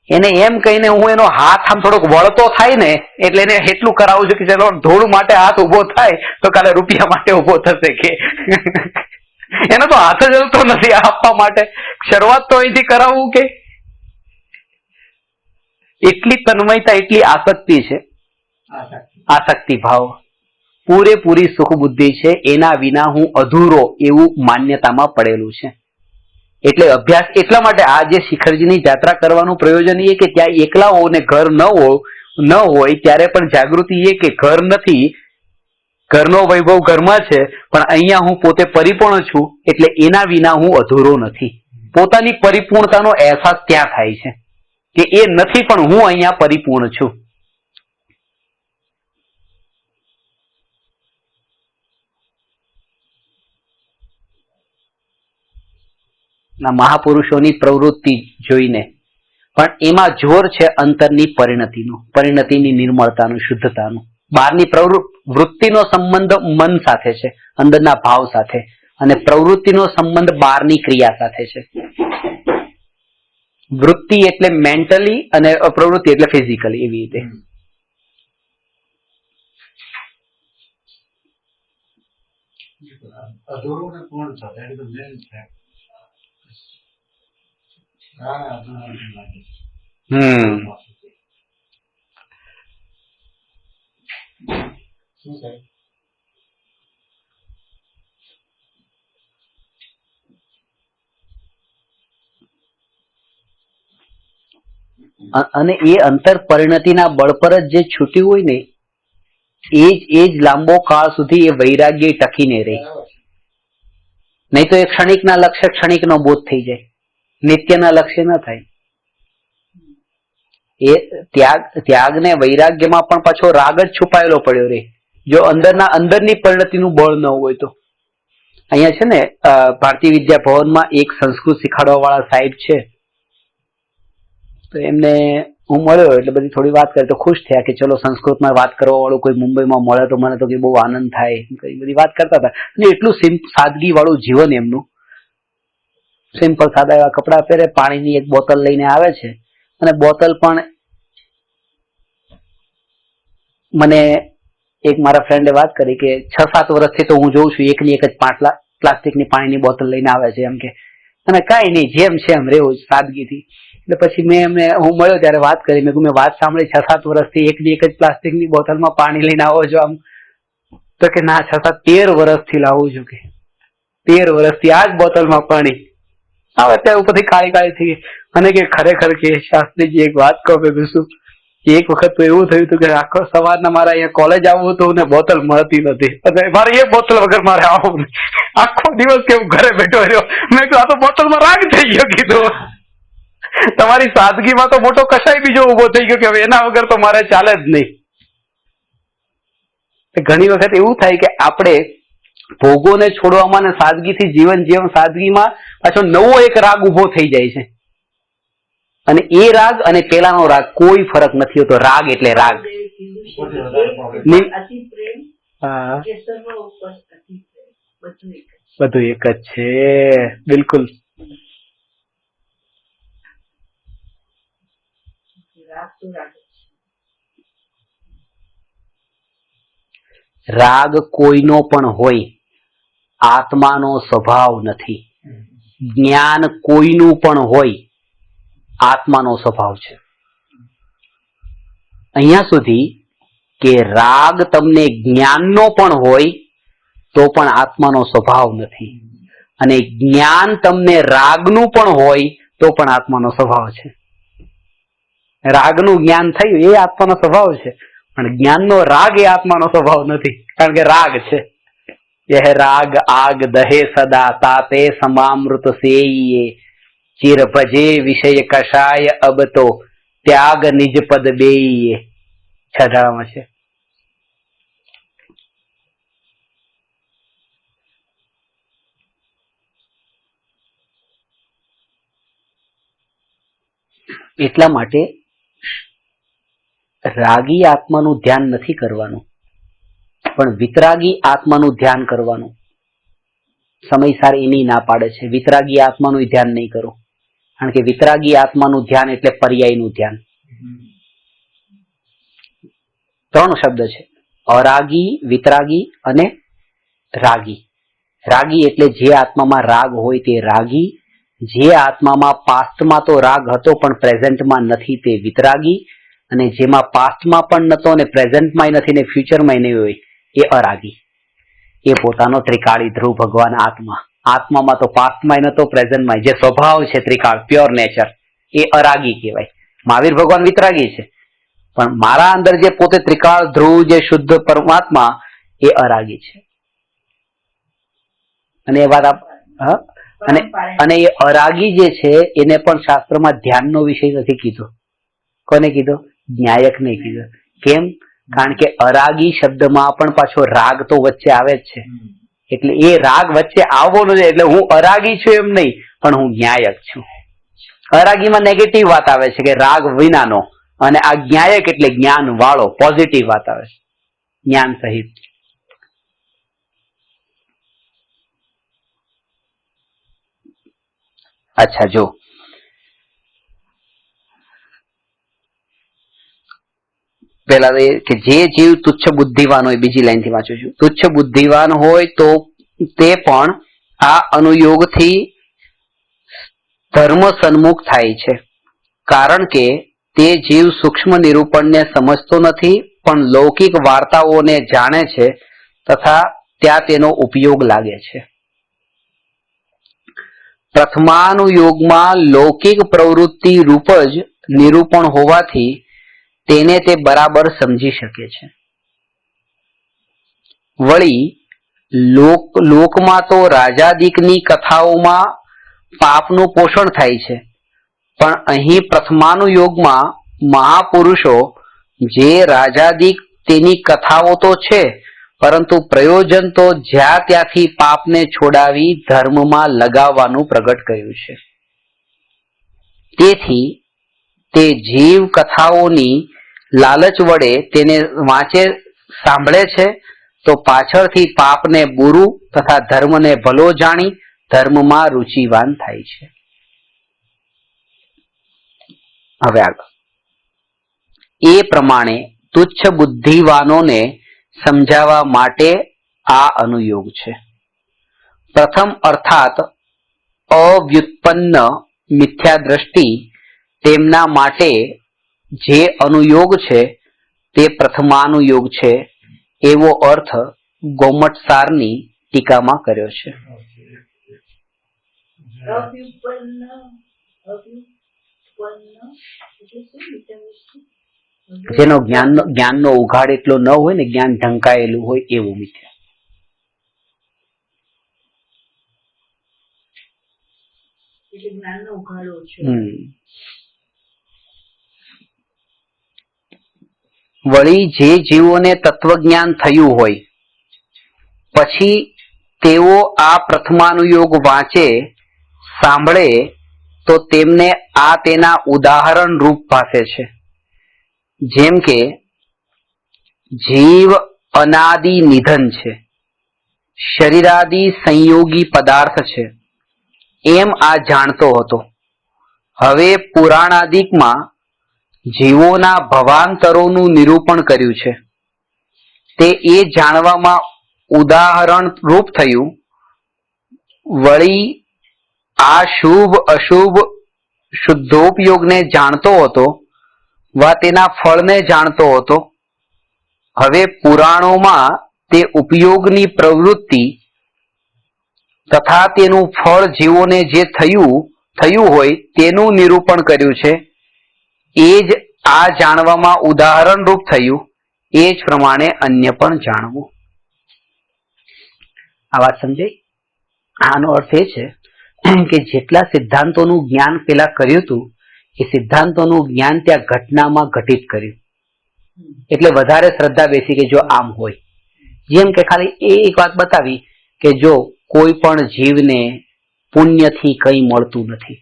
A: એને એમ કહીને હું એનો હાથ આમ થોડોક વળતો થાય ને, એટલે એને એટલું કરાવું છું કે ચલો ધૂળ માટે હાથ ઉભો થાય તો કાલે રૂપિયા માટે ઉભો થશે. કે એનો તો હાથ જ હલતો નથી આપવા માટે. શરૂઆત તો અહીંથી કરાવવું. કે એટલી તન્મયતા, એટલી આસક્તિ છે, આસક્તિ ભાવ. પૂરેપૂરી સુખ બુદ્ધિ છે, એના વિના હું અધૂરો એવું માન્યતામાં પડેલું છે. એટલે અભ્યાસ એટલા માટે આ જે શિખરજીની યાત્રા કરવાનું પ્રયોજન એ કે ત્યાં એકલા હો ને ઘર ન હોય ત્યારે પણ જાગૃતિ એ કે ઘર નથી, ઘરનો વૈભવ ઘરમાં છે, પણ અહીંયા હું પોતે પરિપૂર્ણ છું, એટલે એના વિના હું અધૂરો નથી. પોતાની પરિપૂર્ણતાનો અહેસાસ ત્યાં થાય છે કે એ નથી પણ હું અહીંયા પરિપૂર્ણ છું. મહાપુરુષોની પ્રવૃત્તિ જોઈને પણ એમાં જોર છે અંતરની પરિણતિની નિર્મળતાનું, શુદ્ધતાનું. બહારની વૃત્તિનો સંબંધ મન સાથે છે, અંદરના ભાવ સાથે, અને પ્રવૃત્તિનો સંબંધ બહારની ક્રિયા સાથે છે. વૃત્તિ એટલે મેન્ટલી અને પ્રવૃત્તિ એટલે ફિઝિકલી, એવી રીતે.
C: અધૂરું ને પૂર્ણ થતા એટલે મેન છે. શું થાય?
A: અને એ અંતર પરિણતિના બળ પર જ જે છૂટ્યું હોય ને એ જ લાંબો કાળ સુધી એ વૈરાગ્ય ટકીને રહે. નહીં તો એ ક્ષણિકના લક્ષ્ય ક્ષણિકનો બોધ થઈ જાય, નિત્યના લક્ષ્ય ન થાય. એ ત્યાગ ને વૈરાગ્યમાં પણ પાછો રાગ જ છુપાયેલો પડ્યો રહે, જો અંદરની પરિણતિનું બળ ન હોય તો. અહીંયા છે ને ભારતીય વિદ્યા ભવનમાં એક સંસ્કૃત શીખવાડવા વાળા સાહેબ છે, તો એમને હું મળ્યો એટલે બધી થોડી વાત કરી તો ખુશ થયા કે ચલો સંસ્કૃતમાં વાત કરવા વાળું કોઈ મુંબઈમાં મળે તો મને તો કે બહુ આનંદ થાય, બધી વાત કરતા હતા. અને એટલું સાદગી વાળું જીવન એમનું, સિમ્પલ સાદા એવા કપડા પહેરે, પાણીની એક બોટલ લઈને આવે છે, અને બોટલ પણ મને એક મારા ફ્રેન્ડે વાત કરી કે 6-7 વર્ષથી તો હું જોઉં છું એકની એક જ પ્લાસ્ટિકની પાણીની બોટલ લઈને આવે છે એમ કે, અને કાંઈ નહીં જેમ છે એમ રહેવું સાદગીથી. એટલે પછી હું મળ્યો ત્યારે વાત કરી, મેં વાત સાંભળી 6-7 વર્ષથી એકની એક જ પ્લાસ્ટિકની બોટલમાં પાણી લઈને આવો છો આમ, તો કે ના 6-13 વર્ષથી લાવું છું, કે 13 વર્ષથી આ જ બોટલમાં પાણી આવે. ત્યાં ઉપરથી કાળી કાળી થઈ ગઈ. અને કે ખરેખર કે શાસ્ત્રીજી એક વાત કહું શું, એક વખત તો એવું થયું હતું કે આખો સવારના મારે અહીંયા કોલેજ આવવું હતું ને બોટલ મળતી નથી, અને મારે એ બોટલ વગર મારે આવવું નહીં. આખો દિવસ કેવું ઘરે બેઠો રહ્યો. મેં કહ્યું આ તો બોટલમાં રાગ થઈ ગયો. કીધું તમારી સાદગીમાં તો મોટો કશાય બીજો ઉભો થઈ ગયો કે હવે એના વગર તો મારે ચાલે જ નહીં. ઘણી વખત એવું થાય કે આપણે ભોગોને છોડવામાં ને સાદગીથી જીવન સાદગીમાં પાછો નવો એક રાગ ઉભો થઈ જાય છે, અને એ રાગ અને પેલાનો રાગ કોઈ ફરક નથી હોતો. રાગ એટલે રાગ. બધું એક જ છે, બિલકુલ. રાગ કોઈનો પણ હોય, આત્માનો સ્વભાવ નથી. જ્ઞાન કોઈનું પણ હોય, આત્માનો સ્વભાવ છે. અહીંયા સુધી કે રાગ તમને જ્ઞાનનો પણ હોય તો પણ આત્માનો સ્વભાવ નથી, અને જ્ઞાન તમને રાગનું પણ હોય તો પણ આત્માનો સ્વભાવ છે. રાગનું જ્ઞાન થયું એ આત્માનો સ્વભાવ છે, પણ જ્ઞાનનો રાગ એ આત્માનો સ્વભાવ નથી, કારણ કે રાગ છે. यह राग आग दहे सदा ताते समामृत सेये चिर भजे विषय कषाय अब तो त्याग निज पद बेये. છઠામાં છે. એટલા માટે રાગી આત્માનું ધ્યાન નથી કરવાનું, પણ વિતરાગી આત્માનું ધ્યાન કરવાનું. સમયસાર એની ના પાડે છે, વિતરાગી આત્માનું ધ્યાન નહીં કરો, કારણ કે વિતરાગી આત્માનું ધ્યાન એટલે પર્યાયનું ધ્યાન. 3 શબ્દ છે, અરાગી, વિતરાગી અને રાગી. રાગી એટલે જે આત્મામાં રાગ હોય તે રાગી, જે આત્મામાં પાસ્ટમાં તો રાગ હતો પણ પ્રેઝન્ટમાં નથી તે વિતરાગી, અને જેમાં પાસ્ટમાં પણ નતો અને પ્રેઝન્ટમાં નથી ને ફ્યુચરમાં નહીં હોય એ અરાગી, એ પોતાનો ત્રિકાળી ધ્રુવ ભગવાન આત્મા, આત્મામાં તો પાસ્ટમાં નતો પ્રેઝન્ટમાં, જે સ્વભાવ છે ત્રિકાળ પ્યોર નેચર, એ અરાગી કહેવાય. મહાવીર ભગવાન વિતરાગી છે, પણ મારા અંદર જે પોતે ત્રિકાળ ધ્રુવ જે શુદ્ધ પરમાત્મા એ અરાગી છે. અને એ વાત અને એ અરાગી જે છે એને પણ શાસ્ત્રમાં ધ્યાનનો વિષય નથી કીધો. કોને કીધો? ન્યાયકને કીધો. કેમ? કારણ કે અરાગી શબ્દમાં પણ પાછો રાગ તો વચ્ચે આવે જ છે, એટલે એ રાગ વચ્ચે આવવો નથી. એટલે હું અરાગી છું એમ નહીં, પણ હું ન્યાયક છું. અરાગીમાં નેગેટિવ વાત આવે છે કે રાગ વિનાનો, અને આ ન્યાયક એટલે જ્ઞાન વાળો પોઝિટિવ વાત આવે છે, જ્ઞાન સહિત. અચ્છા, જો પેલા કે જે જીવ તુચ્છ બુદ્ધિવાન હોય, બીજી લાઈનથી વાંચું છું, તુચ્છ બુદ્ધિવાન હોય તો તે પણ આ અનુયોગથી ધર્મ સન્મુખ થાય છે, કારણ કે તે જીવ સૂક્ષ્મ નિરૂપણને સમજતો નથી, પણ લૌકિક વાર્તાઓને જાણે છે તથા ત્યાં તેનો ઉપયોગ લાગે છે. પ્રથમાનુયોગમાં લૌકિક પ્રવૃત્તિ રૂપ જ નિરૂપણ હોવાથી તેને તે બરાબર સમજી શકે છે. વળી લોકમાં તો રાજાદિકની કથાઓમાં પાપનું પોષણ થાય છે, પણ અહીં પ્રથમાનુયોગમાં મહાપુરુષો જે રાજાદિક તેની કથાઓ તો છે, પરંતુ પ્રયોજન તો જ્યાં ત્યાંથી પાપને છોડાવી ધર્મમાં લગાવવાનું પ્રગટ કર્યું છે. તેથી તે જીવ કથાઓની લાલચ વડે તેને વાંચે સાંભળે છે, તો પાછળથી પાપને બુરું તથા ધર્મને ભલો જાણી ધર્મમાં રુચિવાન થાય છે. હવે આગળ એ પ્રમાણે તુચ્છ બુદ્ધિવાનોને સમજાવવા માટે આ અનુયોગ છે. પ્રથમ અર્થાત અવ્યુત્પન્ન મિથ્યા દ્રષ્ટિ તેમના માટે જે અનુયોગ છે તે પ્રથમાનુયોગ છે, એવો અર્થ ગૌમટસારની ટીકામાં કર્યો છે. જેનો જ્ઞાનનો ઉઘાડ એટલો ન હોય ને, જ્ઞાન ઢંકાયેલું હોય એવું મિથ્યા. વળી જે જીવોને તત્વજ્ઞાન થયું હોય પછી તેઓ આ પ્રથમાનુયોગ વાંચે સાંભળે તો તેમને આ તેના ઉદાહરણ રૂપ ભાસે છે. જેમ કે જીવ અનાદિ નિધન છે, શરીરાદિ સંયોગી પદાર્થ છે, એમ આ જાણતો હતો. હવે પુરાણાદિકમાં જીવોના ભવાંતરોનું નિરૂપણ કર્યું છે, તે એ જાણવામાં ઉદાહરણ રૂપ થયું. વળી આ શુભ અશુભ શુદ્ધોપયોગને જાણતો હતો વા તેના ફળને જાણતો હતો. હવે પુરાણોમાં તે ઉપયોગની પ્રવૃત્તિ તથા તેનું ફળ જીવોને જે થયું હોય તેનું નિરૂપણ કર્યું છે. એ જ આ જાણવામાં ઉદાહરણ રૂપ થયું. એ જ પ્રમાણે અન્ય પણ જાણવું. આ વાત સમજાઈ? આનો અર્થ એ છે કે જેટલા સિદ્ધાંતોનું જ્ઞાન પેલા કર્યું હતું એ સિદ્ધાંતોનું જ્ઞાન ત્યાં ઘટનામાં ઘટિત કર્યું, એટલે વધારે શ્રદ્ધા બેસી કે જો આમ હોય. જેમ કે ખાલી એ એક વાત બતાવી કે જો કોઈ પણ જીવને પુણ્યથી કંઈ મળતું નથી,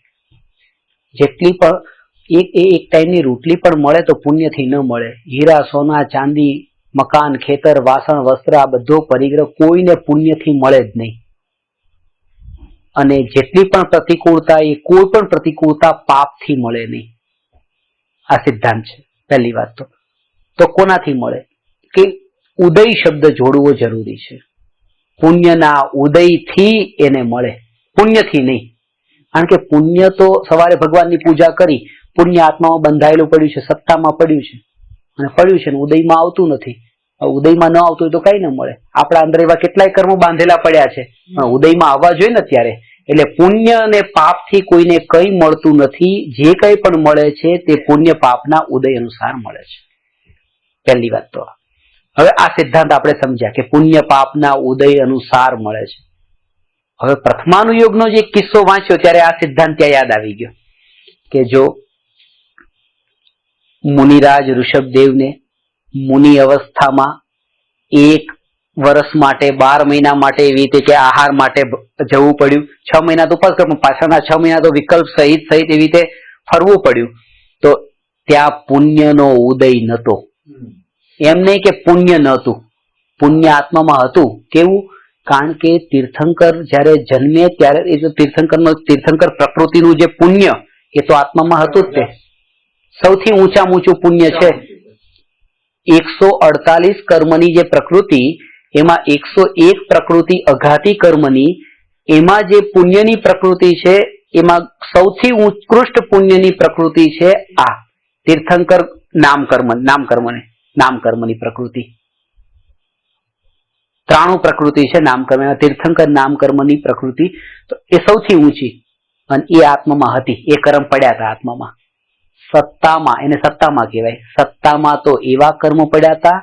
A: જેટલી પણ એક ટાઈમની રોટલી પણ મળે તો પુણ્યથી ન મળે. હીરા સોના ચાંદી મકાન ખેતર વાસણ વસ્ત્ર આ બધો પરિગ્રહ કોઈને પુણ્યથી મળે જ નહીં. અને જેટલી પણ પ્રતિકૂળતા એ કોઈ પણ પ્રતિકૂળતા પાપથી મળે નહીં. આ સિદ્ધાંત છે. પહેલી વાત તો કોનાથી મળે કે ઉદય શબ્દ જોડવો જરૂરી છે. પુણ્યના ઉદયથી એને મળે, પુણ્યથી નહીં. કારણ કે પુણ્ય તો સવારે ભગવાનની પૂજા કરી, પુણ્ય આત્મામાં બંધાયેલું પડ્યું છે, સત્તામાં પડ્યું છે અને પડ્યું છે ને ઉદયમાં આવતું નથી. ઉદયમાં ન આવતું હોય તો કઈ ન મળે. આપણા અંદર એવા કેટલાય કર્મો બાંધેલા પડ્યા છે, ઉદયમાં આવવા જોઈએ ને અત્યારે. એટલે પુણ્ય અને પાપ થી કોઈને કઈ મળતું નથી. જે કઈ પણ મળે છે તે પુણ્ય પાપના ઉદય અનુસાર મળે છે. પહેલી વાત તો હવે આ સિદ્ધાંત આપણે સમજ્યા કે પુણ્ય પાપના ઉદય અનુસાર મળે છે. હવે પ્રથમાનુયોગનો જે કિસ્સો વાંચ્યો ત્યારે આ સિદ્ધાંત ત્યાં યાદ આવી ગયો કે જો મુનિરાજ ઋષભદેવને મુનિ અવસ્થામાં 1 વર્ષ માટે 12 મહિના માટે એવી રીતે કે આહાર માટે જવું પડ્યું. 6 મહિના તો પણ પાછળના 6 મહિના તો વિકલ્પ સહિત એવી રીતે ફરવું પડ્યું. તો ત્યાં પુણ્યનો ઉદય નહોતો. એમ નહીં કે પુણ્ય નહોતું, પુણ્ય આત્મામાં હતું. કેવું? કારણ કે તીર્થંકર જયારે જન્મે ત્યારે એ તો તીર્થંકર પ્રકૃતિનું જે પુણ્ય એ તો આત્મામાં હતું જ. તે સૌથી ઊંચામાં ઊંચું પુણ્ય છે. 148 કર્મની જે પ્રકૃતિ, એમાં 101 પ્રકૃતિ અઘાતી કર્મની, એમાં જે પુણ્યની પ્રકૃતિ છે એમાં સૌથી ઉત્કૃષ્ટ પુણ્યની પ્રકૃતિ છે આ તીર્થંકર નામકર્મની પ્રકૃતિ. 93 પ્રકૃતિ છે નામકર્મ, તીર્થંકર નામકર્મની પ્રકૃતિ. તો એ સૌથી ઊંચી અને એ આત્મામાં હતી. એ કર્મ પડ્યા હતા આત્મામાં. સત્તામાં, એને સત્તામાં કહેવાય. સત્તામાં તો એવા કર્મ પડ્યા હતા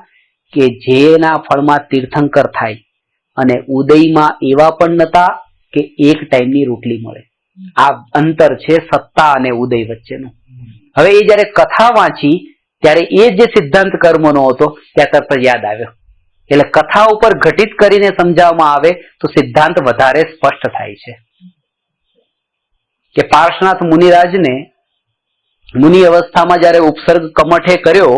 A: કે જેના ફળમાં તીર્થંકર થાય, અને ઉદયમાં એવા પણ નતા કે એક ટાઈમની રોટલી મળે. આ અંતર છે સત્તા અને ઉદય વચ્ચેનું. હવે એ જયારે કથા વાંચી ત્યારે એ જે સિદ્ધાંત કર્મનો હતો ત્યાં તરત જ યાદ આવ્યો. એટલે કથા ઉપર ઘટિત કરીને સમજાવવામાં આવે તો સિદ્ધાંત વધારે સ્પષ્ટ થાય છે. કે પાર્શ્વનાથ મુનિરાજને મુનિ અવસ્થામાં જયારે ઉપસર્ગ કમઠે કર્યો,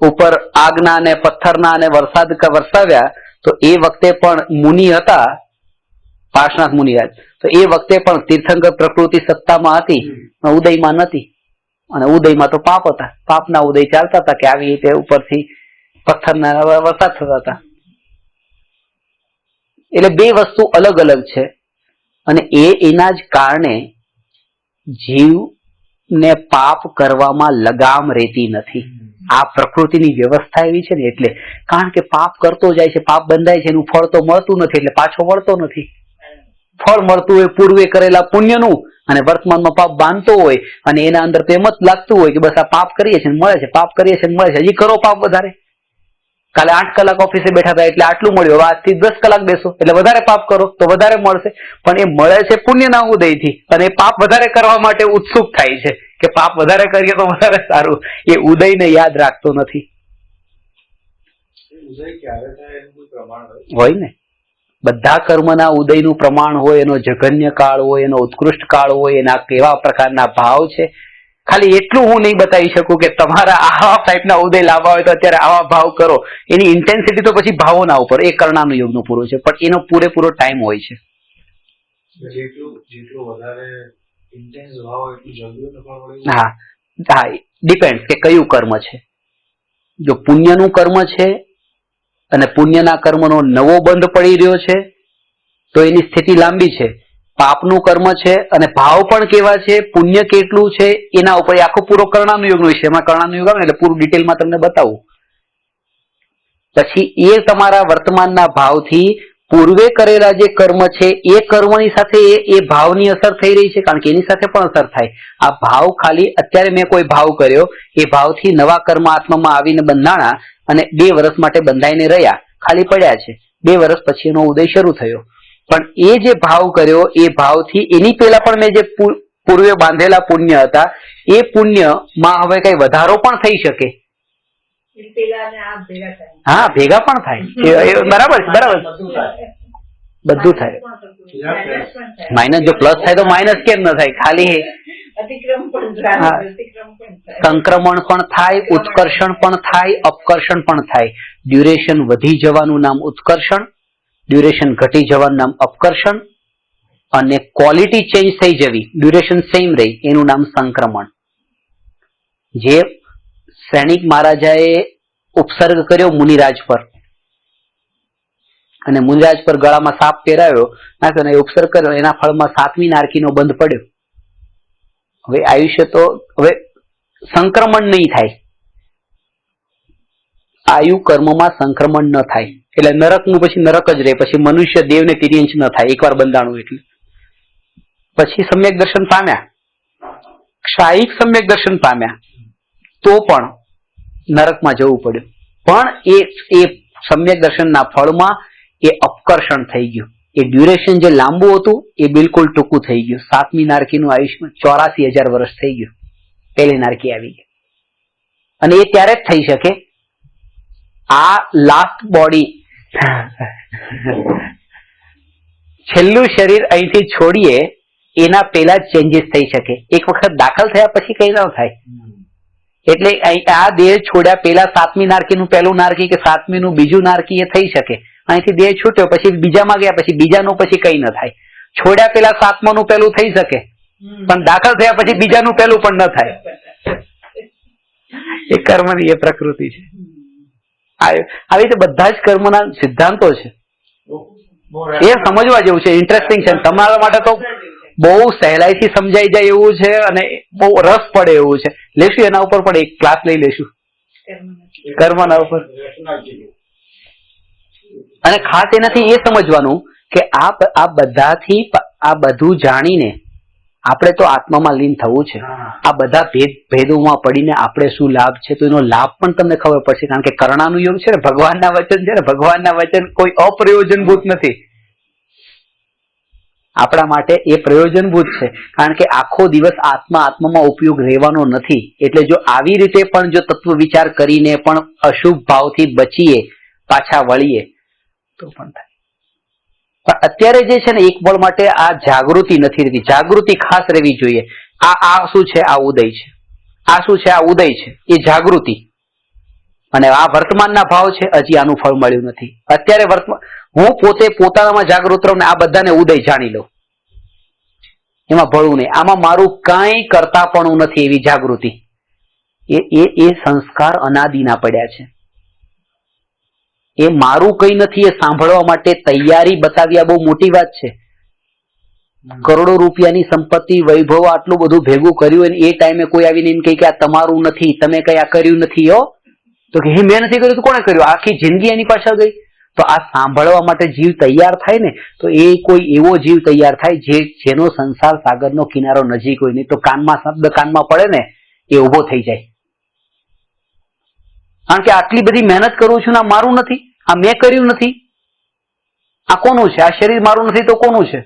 A: ઉપર આગના અને પથ્થરના અને વરસાવ્યા, તો એ વખતે પણ મુનિ હતા પાર્શ્વનાથ મુનિરાજ. તો એ વખતે પણ તીર્થંકર પ્રકૃતિ સત્તામાં હતી, ઉદયમાં નથી. અને ઉદયમાં તો પાપ હતા. પાપના ઉદય ચાલતા હતા કે આવી રીતે ઉપરથી પથ્થરના વરસાદ થતા હતા. એટલે બે વસ્તુ અલગ અલગ છે. અને એના જ કારણે જીવને પાપ કરવામાં લગામ રહેતી નથી. આ પ્રકૃતિની વ્યવસ્થા એવી છે ને એટલે. કારણ કે પાપ કરતો જાય છે, પાપ બંધાય છે, એનું ફળ તો મળતું નથી, એટલે પાછો વળતો નથી. ફળ મળતું હોય પૂર્વે કરેલા પુણ્યનું, અને વર્તમાનમાં પાપ બાંધતો હોય, અને એના અંદર તો એમ જ લાગતું હોય કે બસ આ પાપ કરીએ છીએ મળે છે, પાપ કરીએ છીએ મળે છે, હજી કરો પાપ વધારે. કાલે 8 કલાક ઓફિસે બેઠા હતા એટલે આટલું મળ્યું, હવે આજથી 10 કલાક બેસો એટલે વધારે પાપ કરો તો વધારે મળશે. પણ એ મળે છે પુણ્યના ઉદયથી, અને પાપ વધારે કરવા માટે ઉત્સુક થાય છે કે પાપ વધારે કરીએ તો વધારે સારું. એ ઉદયને યાદ રાખતો નથી. હોય ને, બધા કર્મના ઉદયનું પ્રમાણ હોય, એનો જઘન્ય કાળ હોય, એનો ઉત્કૃષ્ટ કાળ હોય, એના કેવા પ્રકારના ભાવ છે. ખાલી એટલું હું નહીં બતાવી શકું કે તમારા આવા ટાઈપના ઉદય લાવવા હોય તો અત્યારે આવા ભાવ કરો. એની ઇન્ટેન્સિટી તો પછી ભાવોના ઉપર, એ કર્ણાનું યોગનું પૂરું છે, પણ એનો પૂરેપૂરો ટાઈમ હોય છે. હા, ડિપેન્ડ કે કયું કર્મ છે. જો પુણ્યનું કર્મ છે અને પુણ્યના કર્મનો નવો બંધ પડી રહ્યો છે તો એની સ્થિતિ લાંબી છે. પાપનું કર્મ છે અને ભાવ પણ કેવા છે, પુણ્ય કેટલું છે, એના ઉપર આખો પૂરો કર્ણાનુયોગનો વિષય. એમાં કર્ણાનુયોગ આવે એટલે પૂરું ડિટેલમાં તમને બતાવું. પછી એ તમારા વર્તમાનના ભાવથી પૂર્વે કરેલા જે કર્મ છે એ કર્મની સાથે એ ભાવની અસર થઈ રહી છે, કારણ કે એની સાથે પણ અસર થાય. આ ભાવ ખાલી અત્યારે મેં કોઈ ભાવ કર્યો, એ ભાવથી નવા કર્મ આત્મામાં આવીને બંધાણા અને 2 વર્ષ માટે બંધાઈને રહ્યા, ખાલી પડ્યા છે. 2 વર્ષ પછી એનો ઉદય શરૂ થયો. પણ એ જે ભાવ કર્યો એ ભાવથી એની પહેલા પણ મેં જે પૂર્વે બાંધેલા પુણ્ય હતા એ પુણ્યમાં હવે કઈ વધારો પણ થઈ શકે. હા, ભેગા પણ થાય. બરાબર બરાબર, બધું થાય. માઇનસ જો પ્લસ થાય તો માઇનસ કેમ ન થાય? ખાલી સંક્રમણ પણ થાય, ઉત્કર્ષણ પણ થાય, અપકર્ષણ પણ થાય. ડ્યુરેશન વધી જવાનું નામ ઉત્કર્ષણ, ડ્યુરેશન ઘટી જવાનું નામ અપકર્ષણ, અને ક્વોલિટી ચેન્જ થઈ જવી, ડ્યુરેશન સેમ રહી, એનું નામ સંક્રમણ. જે સૈનિક મહારાજાએ ઉપસર્ગ કર્યો મુનિરાજ પર, અને મુનિરાજ પર ગળામાં સાપ પહેરાવ્યો, નાખ્યો, એ ઉપસર્ગ કર્યો, એના ફળમાં 7મી નારકીનો બંધ પડ્યો. હવે આયુષ્ય તો હવે સંક્રમણ નહીં થાય, આયુ કર્મમાં સંક્રમણ ન થાય, એટલે નરકનું પછી નરક જ રહે, પછી મનુષ્ય દેવ ને તિર્યંચ ન થાય એકવાર બંધાણું એટલે. પછી સમ્યક દર્શન પામ્યા, ક્ષાયિક સમ્યક દર્શન પામ્યા તો પણ નરકમાં જવું પડ્યું. પણ એ સમ્યક દર્શનના ફળમાં એ અપકર્ષણ થઈ ગયું. એ ડ્યુરેશન જે લાંબુ હતું એ બિલકુલ ટૂંકું થઈ ગયું. 7મી નારકીનું આયુષ્ય 84,000 વર્ષ થઈ ગયું. પહેલી નારકી આવી ગઈ. અને એ ત્યારે જ થઈ શકે આ લાસ્ટ બોડી છેલ્લું શરીર અહીંથી છોડીએ એના પહેલા જ ચેન્જીસ થઈ શકે. એક વખત દાખલ થયા પછી કઈ ન થાય. એટલે આ દેહ છોડ્યા પહેલા 7મી નારકીનું પહેલું નારકી કે 7મીનું બીજું નારકી એ થઈ શકે. અહીંથી દેહ છૂટ્યો પછી બીજામાં ગયા પછી બીજાનું પછી કઈ ન થાય. છોડ્યા પહેલા 7માનું પહેલું થઈ શકે પણ દાખલ થયા પછી બીજાનું પહેલું પણ ન થાય. એ કર્મની એ પ્રકૃતિ છે. આવી રીતે બધા જ કર્મના સિદ્ધાંતો છે. એ સમજવા જેવું છે, ઇન્ટરેસ્ટિંગ છે. તમારા માટે તો બહુ સહેલાઈથી સમજાઈ જાય એવું છે અને બહુ રસ પડે એવું છે. લેશું એના ઉપર પણ એક ક્લાસ લઈ લેશું કર્મના ઉપર. અને ખાસ એનાથી એ સમજવાનું કે આ બધાથી આ બધું જાણીને આપણે તો આત્મામાં લીન થવું છે. આ બધા ભેદોમાં પડીને આપણે શું લાભ છે તો એનો લાભ પણ તમને ખબર પડશે. કારણ કે કર્ણાનું યોગ છે ને, ભગવાનના વચન છે ને, ભગવાનના વચન કોઈ અપ્રયોજનભૂત નથી. આપણા માટે એ પ્રયોજનભૂત છે. કારણ કે આખો દિવસ આત્મામાં ઉપયોગ રહેવાનો નથી. એટલે જો આવી રીતે પણ જો તત્વ વિચાર કરીને પણ અશુભ ભાવથી બચીએ, પાછા વળીએ તો પણ થાય. પણ અત્યારે જે છે ને એક પળ માટે આ જાગૃતિ નથી રહેતી. જાગૃતિ ખાસ રહેવી જોઈએ. આ શું છે? આ ઉદય છે. આ શું છે? આ ઉદય છે. એ જાગૃતિ. અને આ વર્તમાનના ભાવ છે. હજી આનું ફળ મળ્યું નથી. અત્યારે હું પોતે પોતાનામાં જાગૃત રહું ને આ બધાને ઉદય જાણી લઉં, એમાં ભળવું નહીં. આમાં મારું કાંઈ કરતાપણું નથી એવી જાગૃતિ. એ સંસ્કાર અનાદિના પડ્યા છે. એ મારું કઈ નથી. એ સાંભળવા માટે તૈયારી બતાવી આ બહુ મોટી વાત છે. કરોડો રૂપિયાની સંપત્તિ, વૈભવ, આટલું બધું ભેગું કર્યું અને એ ટાઈમે કોઈ આવીને એમ કહે કે આ તમારું નથી, તમે કઈ આ કર્યું નથી. તો કે મેં નથી કર્યું તો કોણે કર્યું? આખી જિંદગી એની પાછળ ગઈ. તો આ સાંભળવા માટે જીવ તૈયાર થાય ને તો એ કોઈ એવો જીવ તૈયાર થાય જેનો સંસાર સાગરનો કિનારો નજીક હોય. નહીં તો કાનમાં શબ્દ કાનમાં પડે ને એ ઉભો થઈ જાય. કારણ કે આટલી બધી મહેનત કરું છું ને આ મારું નથી, આ મેં કર્યું નથી, આ કોનું છે? આ શરીર મારું નથી તો કોનું છે?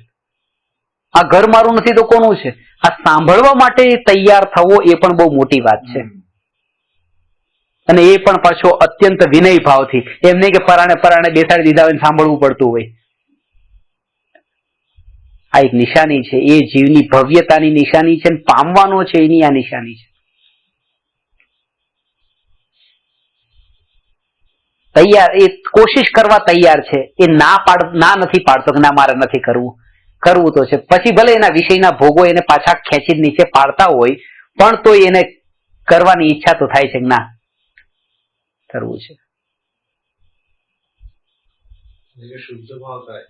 A: આ ઘર મારું નથી તો કોનું છે? આ સાંભળવા માટે તૈયાર થવો એ પણ બહુ મોટી વાત છે. અને એ પણ પાછો અત્યંત વિનય ભાવથી. એમ નહીં કે પરાણે બેસાડી દીધા હોય સાંભળવું પડતું હોય. આ એક નિશાની છે. એ જીવની ભવ્યતાની નિશાની છે. પામવાનો છે એની આ નિશાની છે. તૈયાર, એ કોશિશ કરવા તૈયાર છે. એ ના નથી પાડતો કે ના મારે નથી કરવું. કરવું તો છે. પછી ભલે એના વિષયના ભોગો એને પાછા ખેંચી નીચે પાડતા હોય પણ તો એને કરવાની ઈચ્છા તો થાય છે કે ના કરવું છે.
C: શુદ્ધ ભાવ થાય,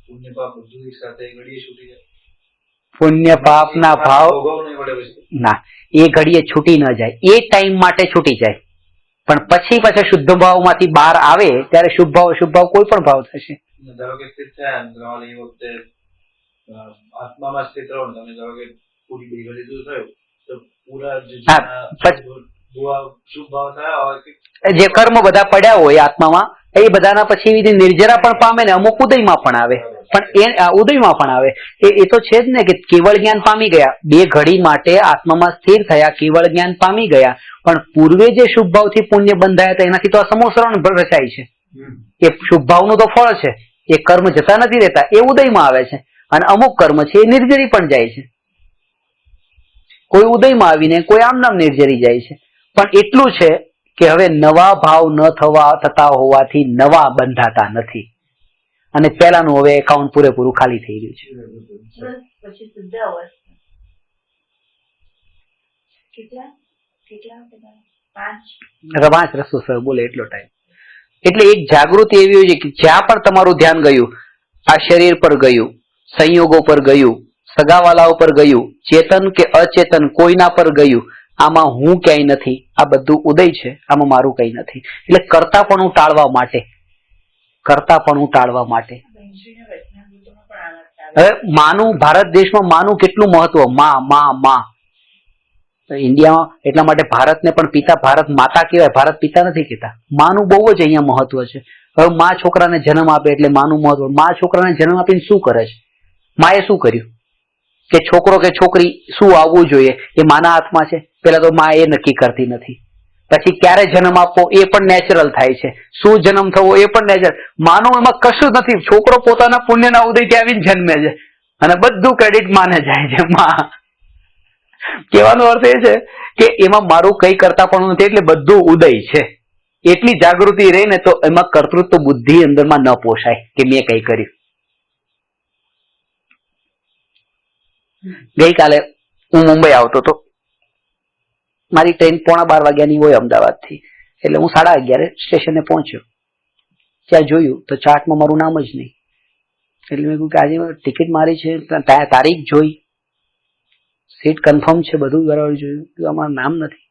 C: પુણ્ય પાપ બધું એક સાથે ઘડીએ છૂટી જાય.
A: પુણ્ય પાપના ભાવ ના એ ઘડીએ છૂટી ન જાય. એ ટાઈમ માટે છૂટી જાય પણ પછી પાછા શુદ્ધ ભાવમાંથી બહાર આવે ત્યારે શુભ ભાવ અશુભ ભાવ કોઈ પણ ભાવ થશે.
C: ધારો કે સ્થિત થયા એ વખતે આત્મામાં સ્થિત રહો, તમે ધારો કે પૂરી બે ઘડી દૂર થયું તો પૂરા શુભ ભાવ થયા હોય
A: જે કર્મ બધા પડ્યા હોય આત્મામાં એ બધાના પછી નિર્જરા પણ પામે ને અમુક ઉદયમાં પણ આવે. પણ એ ઉદયમાં પણ આવે એ તો છે જ ને કે કેવળ જ્ઞાન પામી ગયા. બે ઘડી માટે આત્મામાં સ્થિર થયા, કેવળ જ્ઞાન પામી ગયા. પણ પૂર્વે જે શુભ ભાવથી પુણ્ય બંધાયા હતા એનાથી તો આ સમોસરણ રચાય છે. એ શુભ ભાવનું તો ફળ છે. એ કર્મ જતા નથી રહેતા, એ ઉદયમાં આવે છે. અને અમુક કર્મ છે એ નિર્જરી પણ જાય છે. કોઈ ઉદયમાં આવીને કોઈ આમ નામ નિર્જરી જાય છે. પણ એટલું છે કે હવે નવા ભાવ ન થતા હોવાથી નવા બંધાતા નથી. અને પેલાનું હવે એકાઉન્ટ પૂરેપૂરું ખાલી થઈ ગયું છે.
B: પછી શુદ્ધ અવસ્થા કેટલા
A: 5 રસો સર બોલે એટલો ટાઈમ. એટલે એક જાગૃતિ એવી હોય છે કે જ્યાં પણ તમારું ધ્યાન ગયું, આ શરીર પર ગયું, સંયોગો પર ગયું, સગાવાલાઓ પર ગયું, ચેતન કે અચેતન કોઈના પર ગયું, આમાં હું ક્યાંય નથી, આ બધું ઉદય છે, આમાં મારું કંઈ નથી. એટલે કરતાપણું ટાળવા માટે
B: બેનશ્રીના વચનામૃતોમાં પણ આ વાત આવે.
A: હવે માનું ભારત દેશમાં માનું કેટલું મહત્વ, માં ઇન્ડિયામાં, એટલા માટે ભારતને પણ પિતા, ભારત માતા કહેવાય, ભારત પિતા નથી કહેતા. માનું બહુ જ અહીંયા મહત્વ છે. હવે માં છોકરાને જન્મ આપે એટલે માનું મહત્વ. માં છોકરાને જન્મ આપીને શું કરે છે? માએ શું કર્યું? કે છોકરો કે છોકરી શું આવવું જોઈએ એ માના હાથમાં છે. પેલા તો માં એ નક્કી કરતી નથી. પછી ક્યારે જન્મ આપવો એ પણ નેચરલ થાય છે. શું જન્મ થવો એ પણ નેચરલ. માનું એમાં કશું જ નથી. છોકરો પોતાના પુણ્યના ઉદયથી આવીને જન્મે છે અને બધું ક્રેડિટ માને જાય છે. માં કહેવાનો અર્થ એ છે કે એમાં મારું કઈ કરતા પણ નથી, એટલે બધું ઉદય છે. એટલી જાગૃતિ રહે ને તો એમાં કર્તૃત્વ બુદ્ધિ અંદરમાં ન પોષાય કે મેં કઈ કર્યું. ગઈકાલે હું મુંબઈ આવતો હતો. મારી ટ્રેન 11:15 વાગ્યાની હોય અમદાવાદથી, એટલે હું 11:30 સ્ટેશને પહોંચ્યો. ત્યાં જોયું તો ચાર્ટમાં મારું નામ જ નહીં. એટલે મેં કહ્યું કે આજે ટિકિટ મારી છે, તારીખ જોઈ, સીટ કન્ફર્મ છે, બધું બરાબર જોયું, અમારું નામ નથી.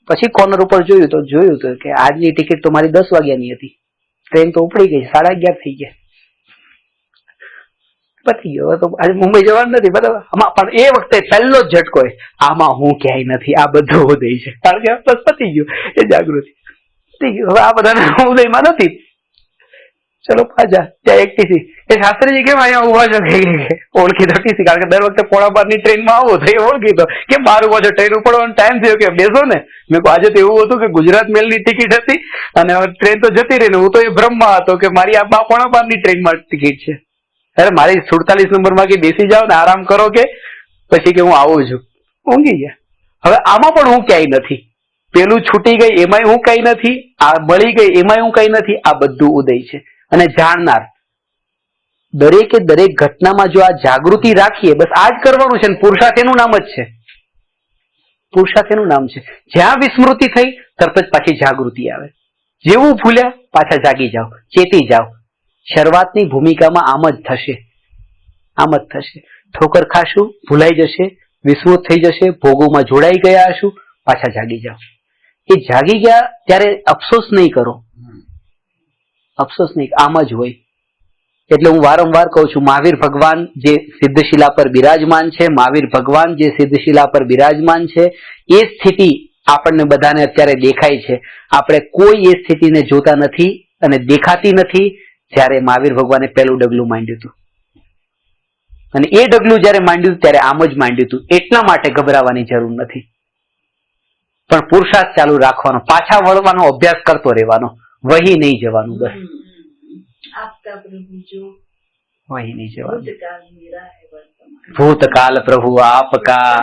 A: પછી કોર્નર ઉપર જોયું તો કે આજની ટિકિટ તો મારી 10 વાગ્યાની હતી. ટ્રેન તો ઉપડી ગઈ, 11:30 થઈ ગયા. પતી ગયો. તો આજે મુંબઈ જવાનું નથી બરાબર. આમાં પણ એ વખતે પહેલો જ ઝટકો આમાં હું ક્યાંય નથી, આ બધું ઉદય છે. કારણ કે બસ પતી ગયું એ જાગૃતિ. પતી ગયું. હવે આ બધા ઉદયમાં નથી. ચલો પાછા ત્યાં એક ટીસી એ શાસ્ત્રીજી કેમ અહીંયા ઉભા છો? ઓળખી તો ટીસી, કારણ કે દર વખતે 11:15 ટ્રેનમાં આવો તો એ ઓળખી તો કે મારું પાછો ટ્રેન ઉપડવાનો ટાઈમ થયો કે બેસો ને. મેં કહું આજે તો એવું હતું કે ગુજરાત મેલની ટિકિટ હતી અને ટ્રેન તો જતી રહી ને હું તો એ ભ્રમમાં હતો કે મારી આ 11:15 ટ્રેનમાં ટિકિટ છે. અરે મારી 47 નંબરમાં કે બેસી જાઓ ને આરામ કરો કે પછી કે હું આવું છું. ઊંઘી ગયા. હવે આમાં પણ હું ક્યાંય નથી. પેલું છૂટી ગઈ એમાંય હું કઈ નથી, આ મળી ગઈ એમાંય હું કઈ નથી. આ બધું ઉદય છે. અને જાણનાર દરેકે દરેક ઘટનામાં જો આ જાગૃતિ રાખીએ, બસ આ જ કરવાનું છે. પુરુષાર્થ એનું નામ જ છે. પુરુષાર્થ એનું નામ છે. જ્યાં વિસ્મૃતિ થઈ તરત જ પાછી જાગૃતિ આવે. જેવું ભૂલ્યા પાછા જાગી જાઓ, ચેતી જાઓ. શરૂઆતની ભૂમિકામાં આમ જ થશે. ઠોકર ખાશું, ભૂલાઈ જશે, વિસ્મૃત થઈ જશે, ભોગોમાં જોડાઈ ગયા હશું, પાછા જાગી જાઓ. એ જાગી ગયા ત્યારે અફસોસ નહીં કરો. આમ જ હોય. એટલે હું વારંવાર કહું છું, મહાવીર ભગવાન જે સિદ્ધશિલા પર બિરાજમાન છે, એ સ્થિતિ આપણને બધાને અત્યારે દેખાય છે. આપણે કોઈ એ સ્થિતિને જોતા નથી અને દેખાતી નથી. જ્યારે મહાવીર ભગવાને પહેલું ડગલું માંડ્યું હતું અને એ ડગલું જ્યારે માંડ્યું ત્યારે આમ જ માંડ્યું હતું. એટલા માટે ગભરાવાની જરૂર નથી, પણ પુરુષાર્થ ચાલુ રાખવાનો, પાછા વળવાનો અભ્યાસ કરતો રહેવાનો, વહી નહીં જવાનું. બસ
B: આપકા પ્રભુ જો
A: વહી નહીં જવાનું.
B: ભૂતકાલ મેરા હૈ વર્તમાન,
A: ભૂતકાલ પ્રભુ આપકા,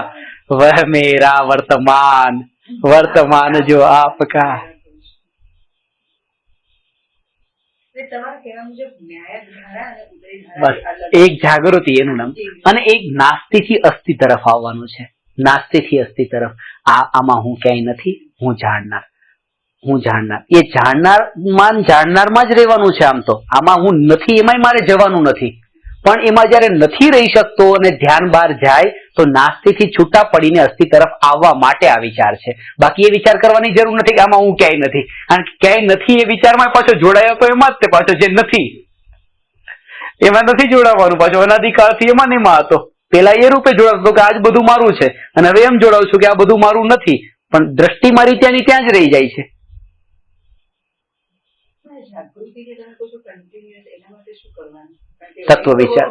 A: વહ મેરા વર્તમાન, વર્તમાન જો આપકા.
B: તમારા કહેવા મુજબ ન્યાયધારા અને ઉદયધારા
A: બસ એક જાગૃતિ એનું નામ. અને એક નાસ્તિથી અસ્થિ તરફ આવવાનું છે. નાસ્તિથી અસ્થિ તરફ. આમાં હું ક્યાંય નથી, હું જાણનાર. એ જાણનારમાં જ રહેવાનું છે. આમ તો આમાં હું નથી એમાંય મારે જવાનું નથી. પણ એમાં જયારે નથી રહી શકતો અને ધ્યાન બહાર જાય તો નાસ્તિથી છૂટા પડીને અસ્થિ તરફ આવવા માટે આ વિચાર છે. બાકી એ વિચાર કરવાની જરૂર નથી કે આમાં હું ક્યાંય નથી. કારણ કે ક્યાંય નથી એ વિચારમાં પાછો જોડાયો તો એમાં જ તે પાછો જે નથી એમાં નથી જોડાવાનું. પાછો અનાદિકાળથી એમાં ને એમાં હતો. પેલા એ રૂપે જોડાતો કે આજ બધું મારું છે અને હવે એમ જોડાવું છું કે આ બધું મારું નથી, પણ દ્રષ્ટિ મારી ત્યાંની ત્યાં જ રહી જાય છે. તત્વ વિચાર.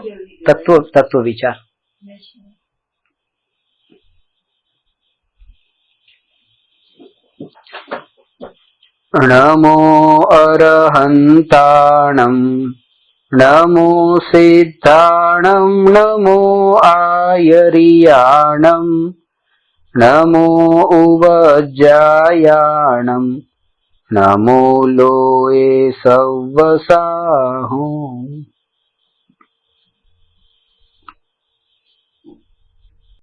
A: નમો અરહંતાણમ, નમો સિદ્ધાણમ, નમો આયરિયાણમ, નમો ઉવજ્જાયાણમ, નમો લોએ સવસાહું.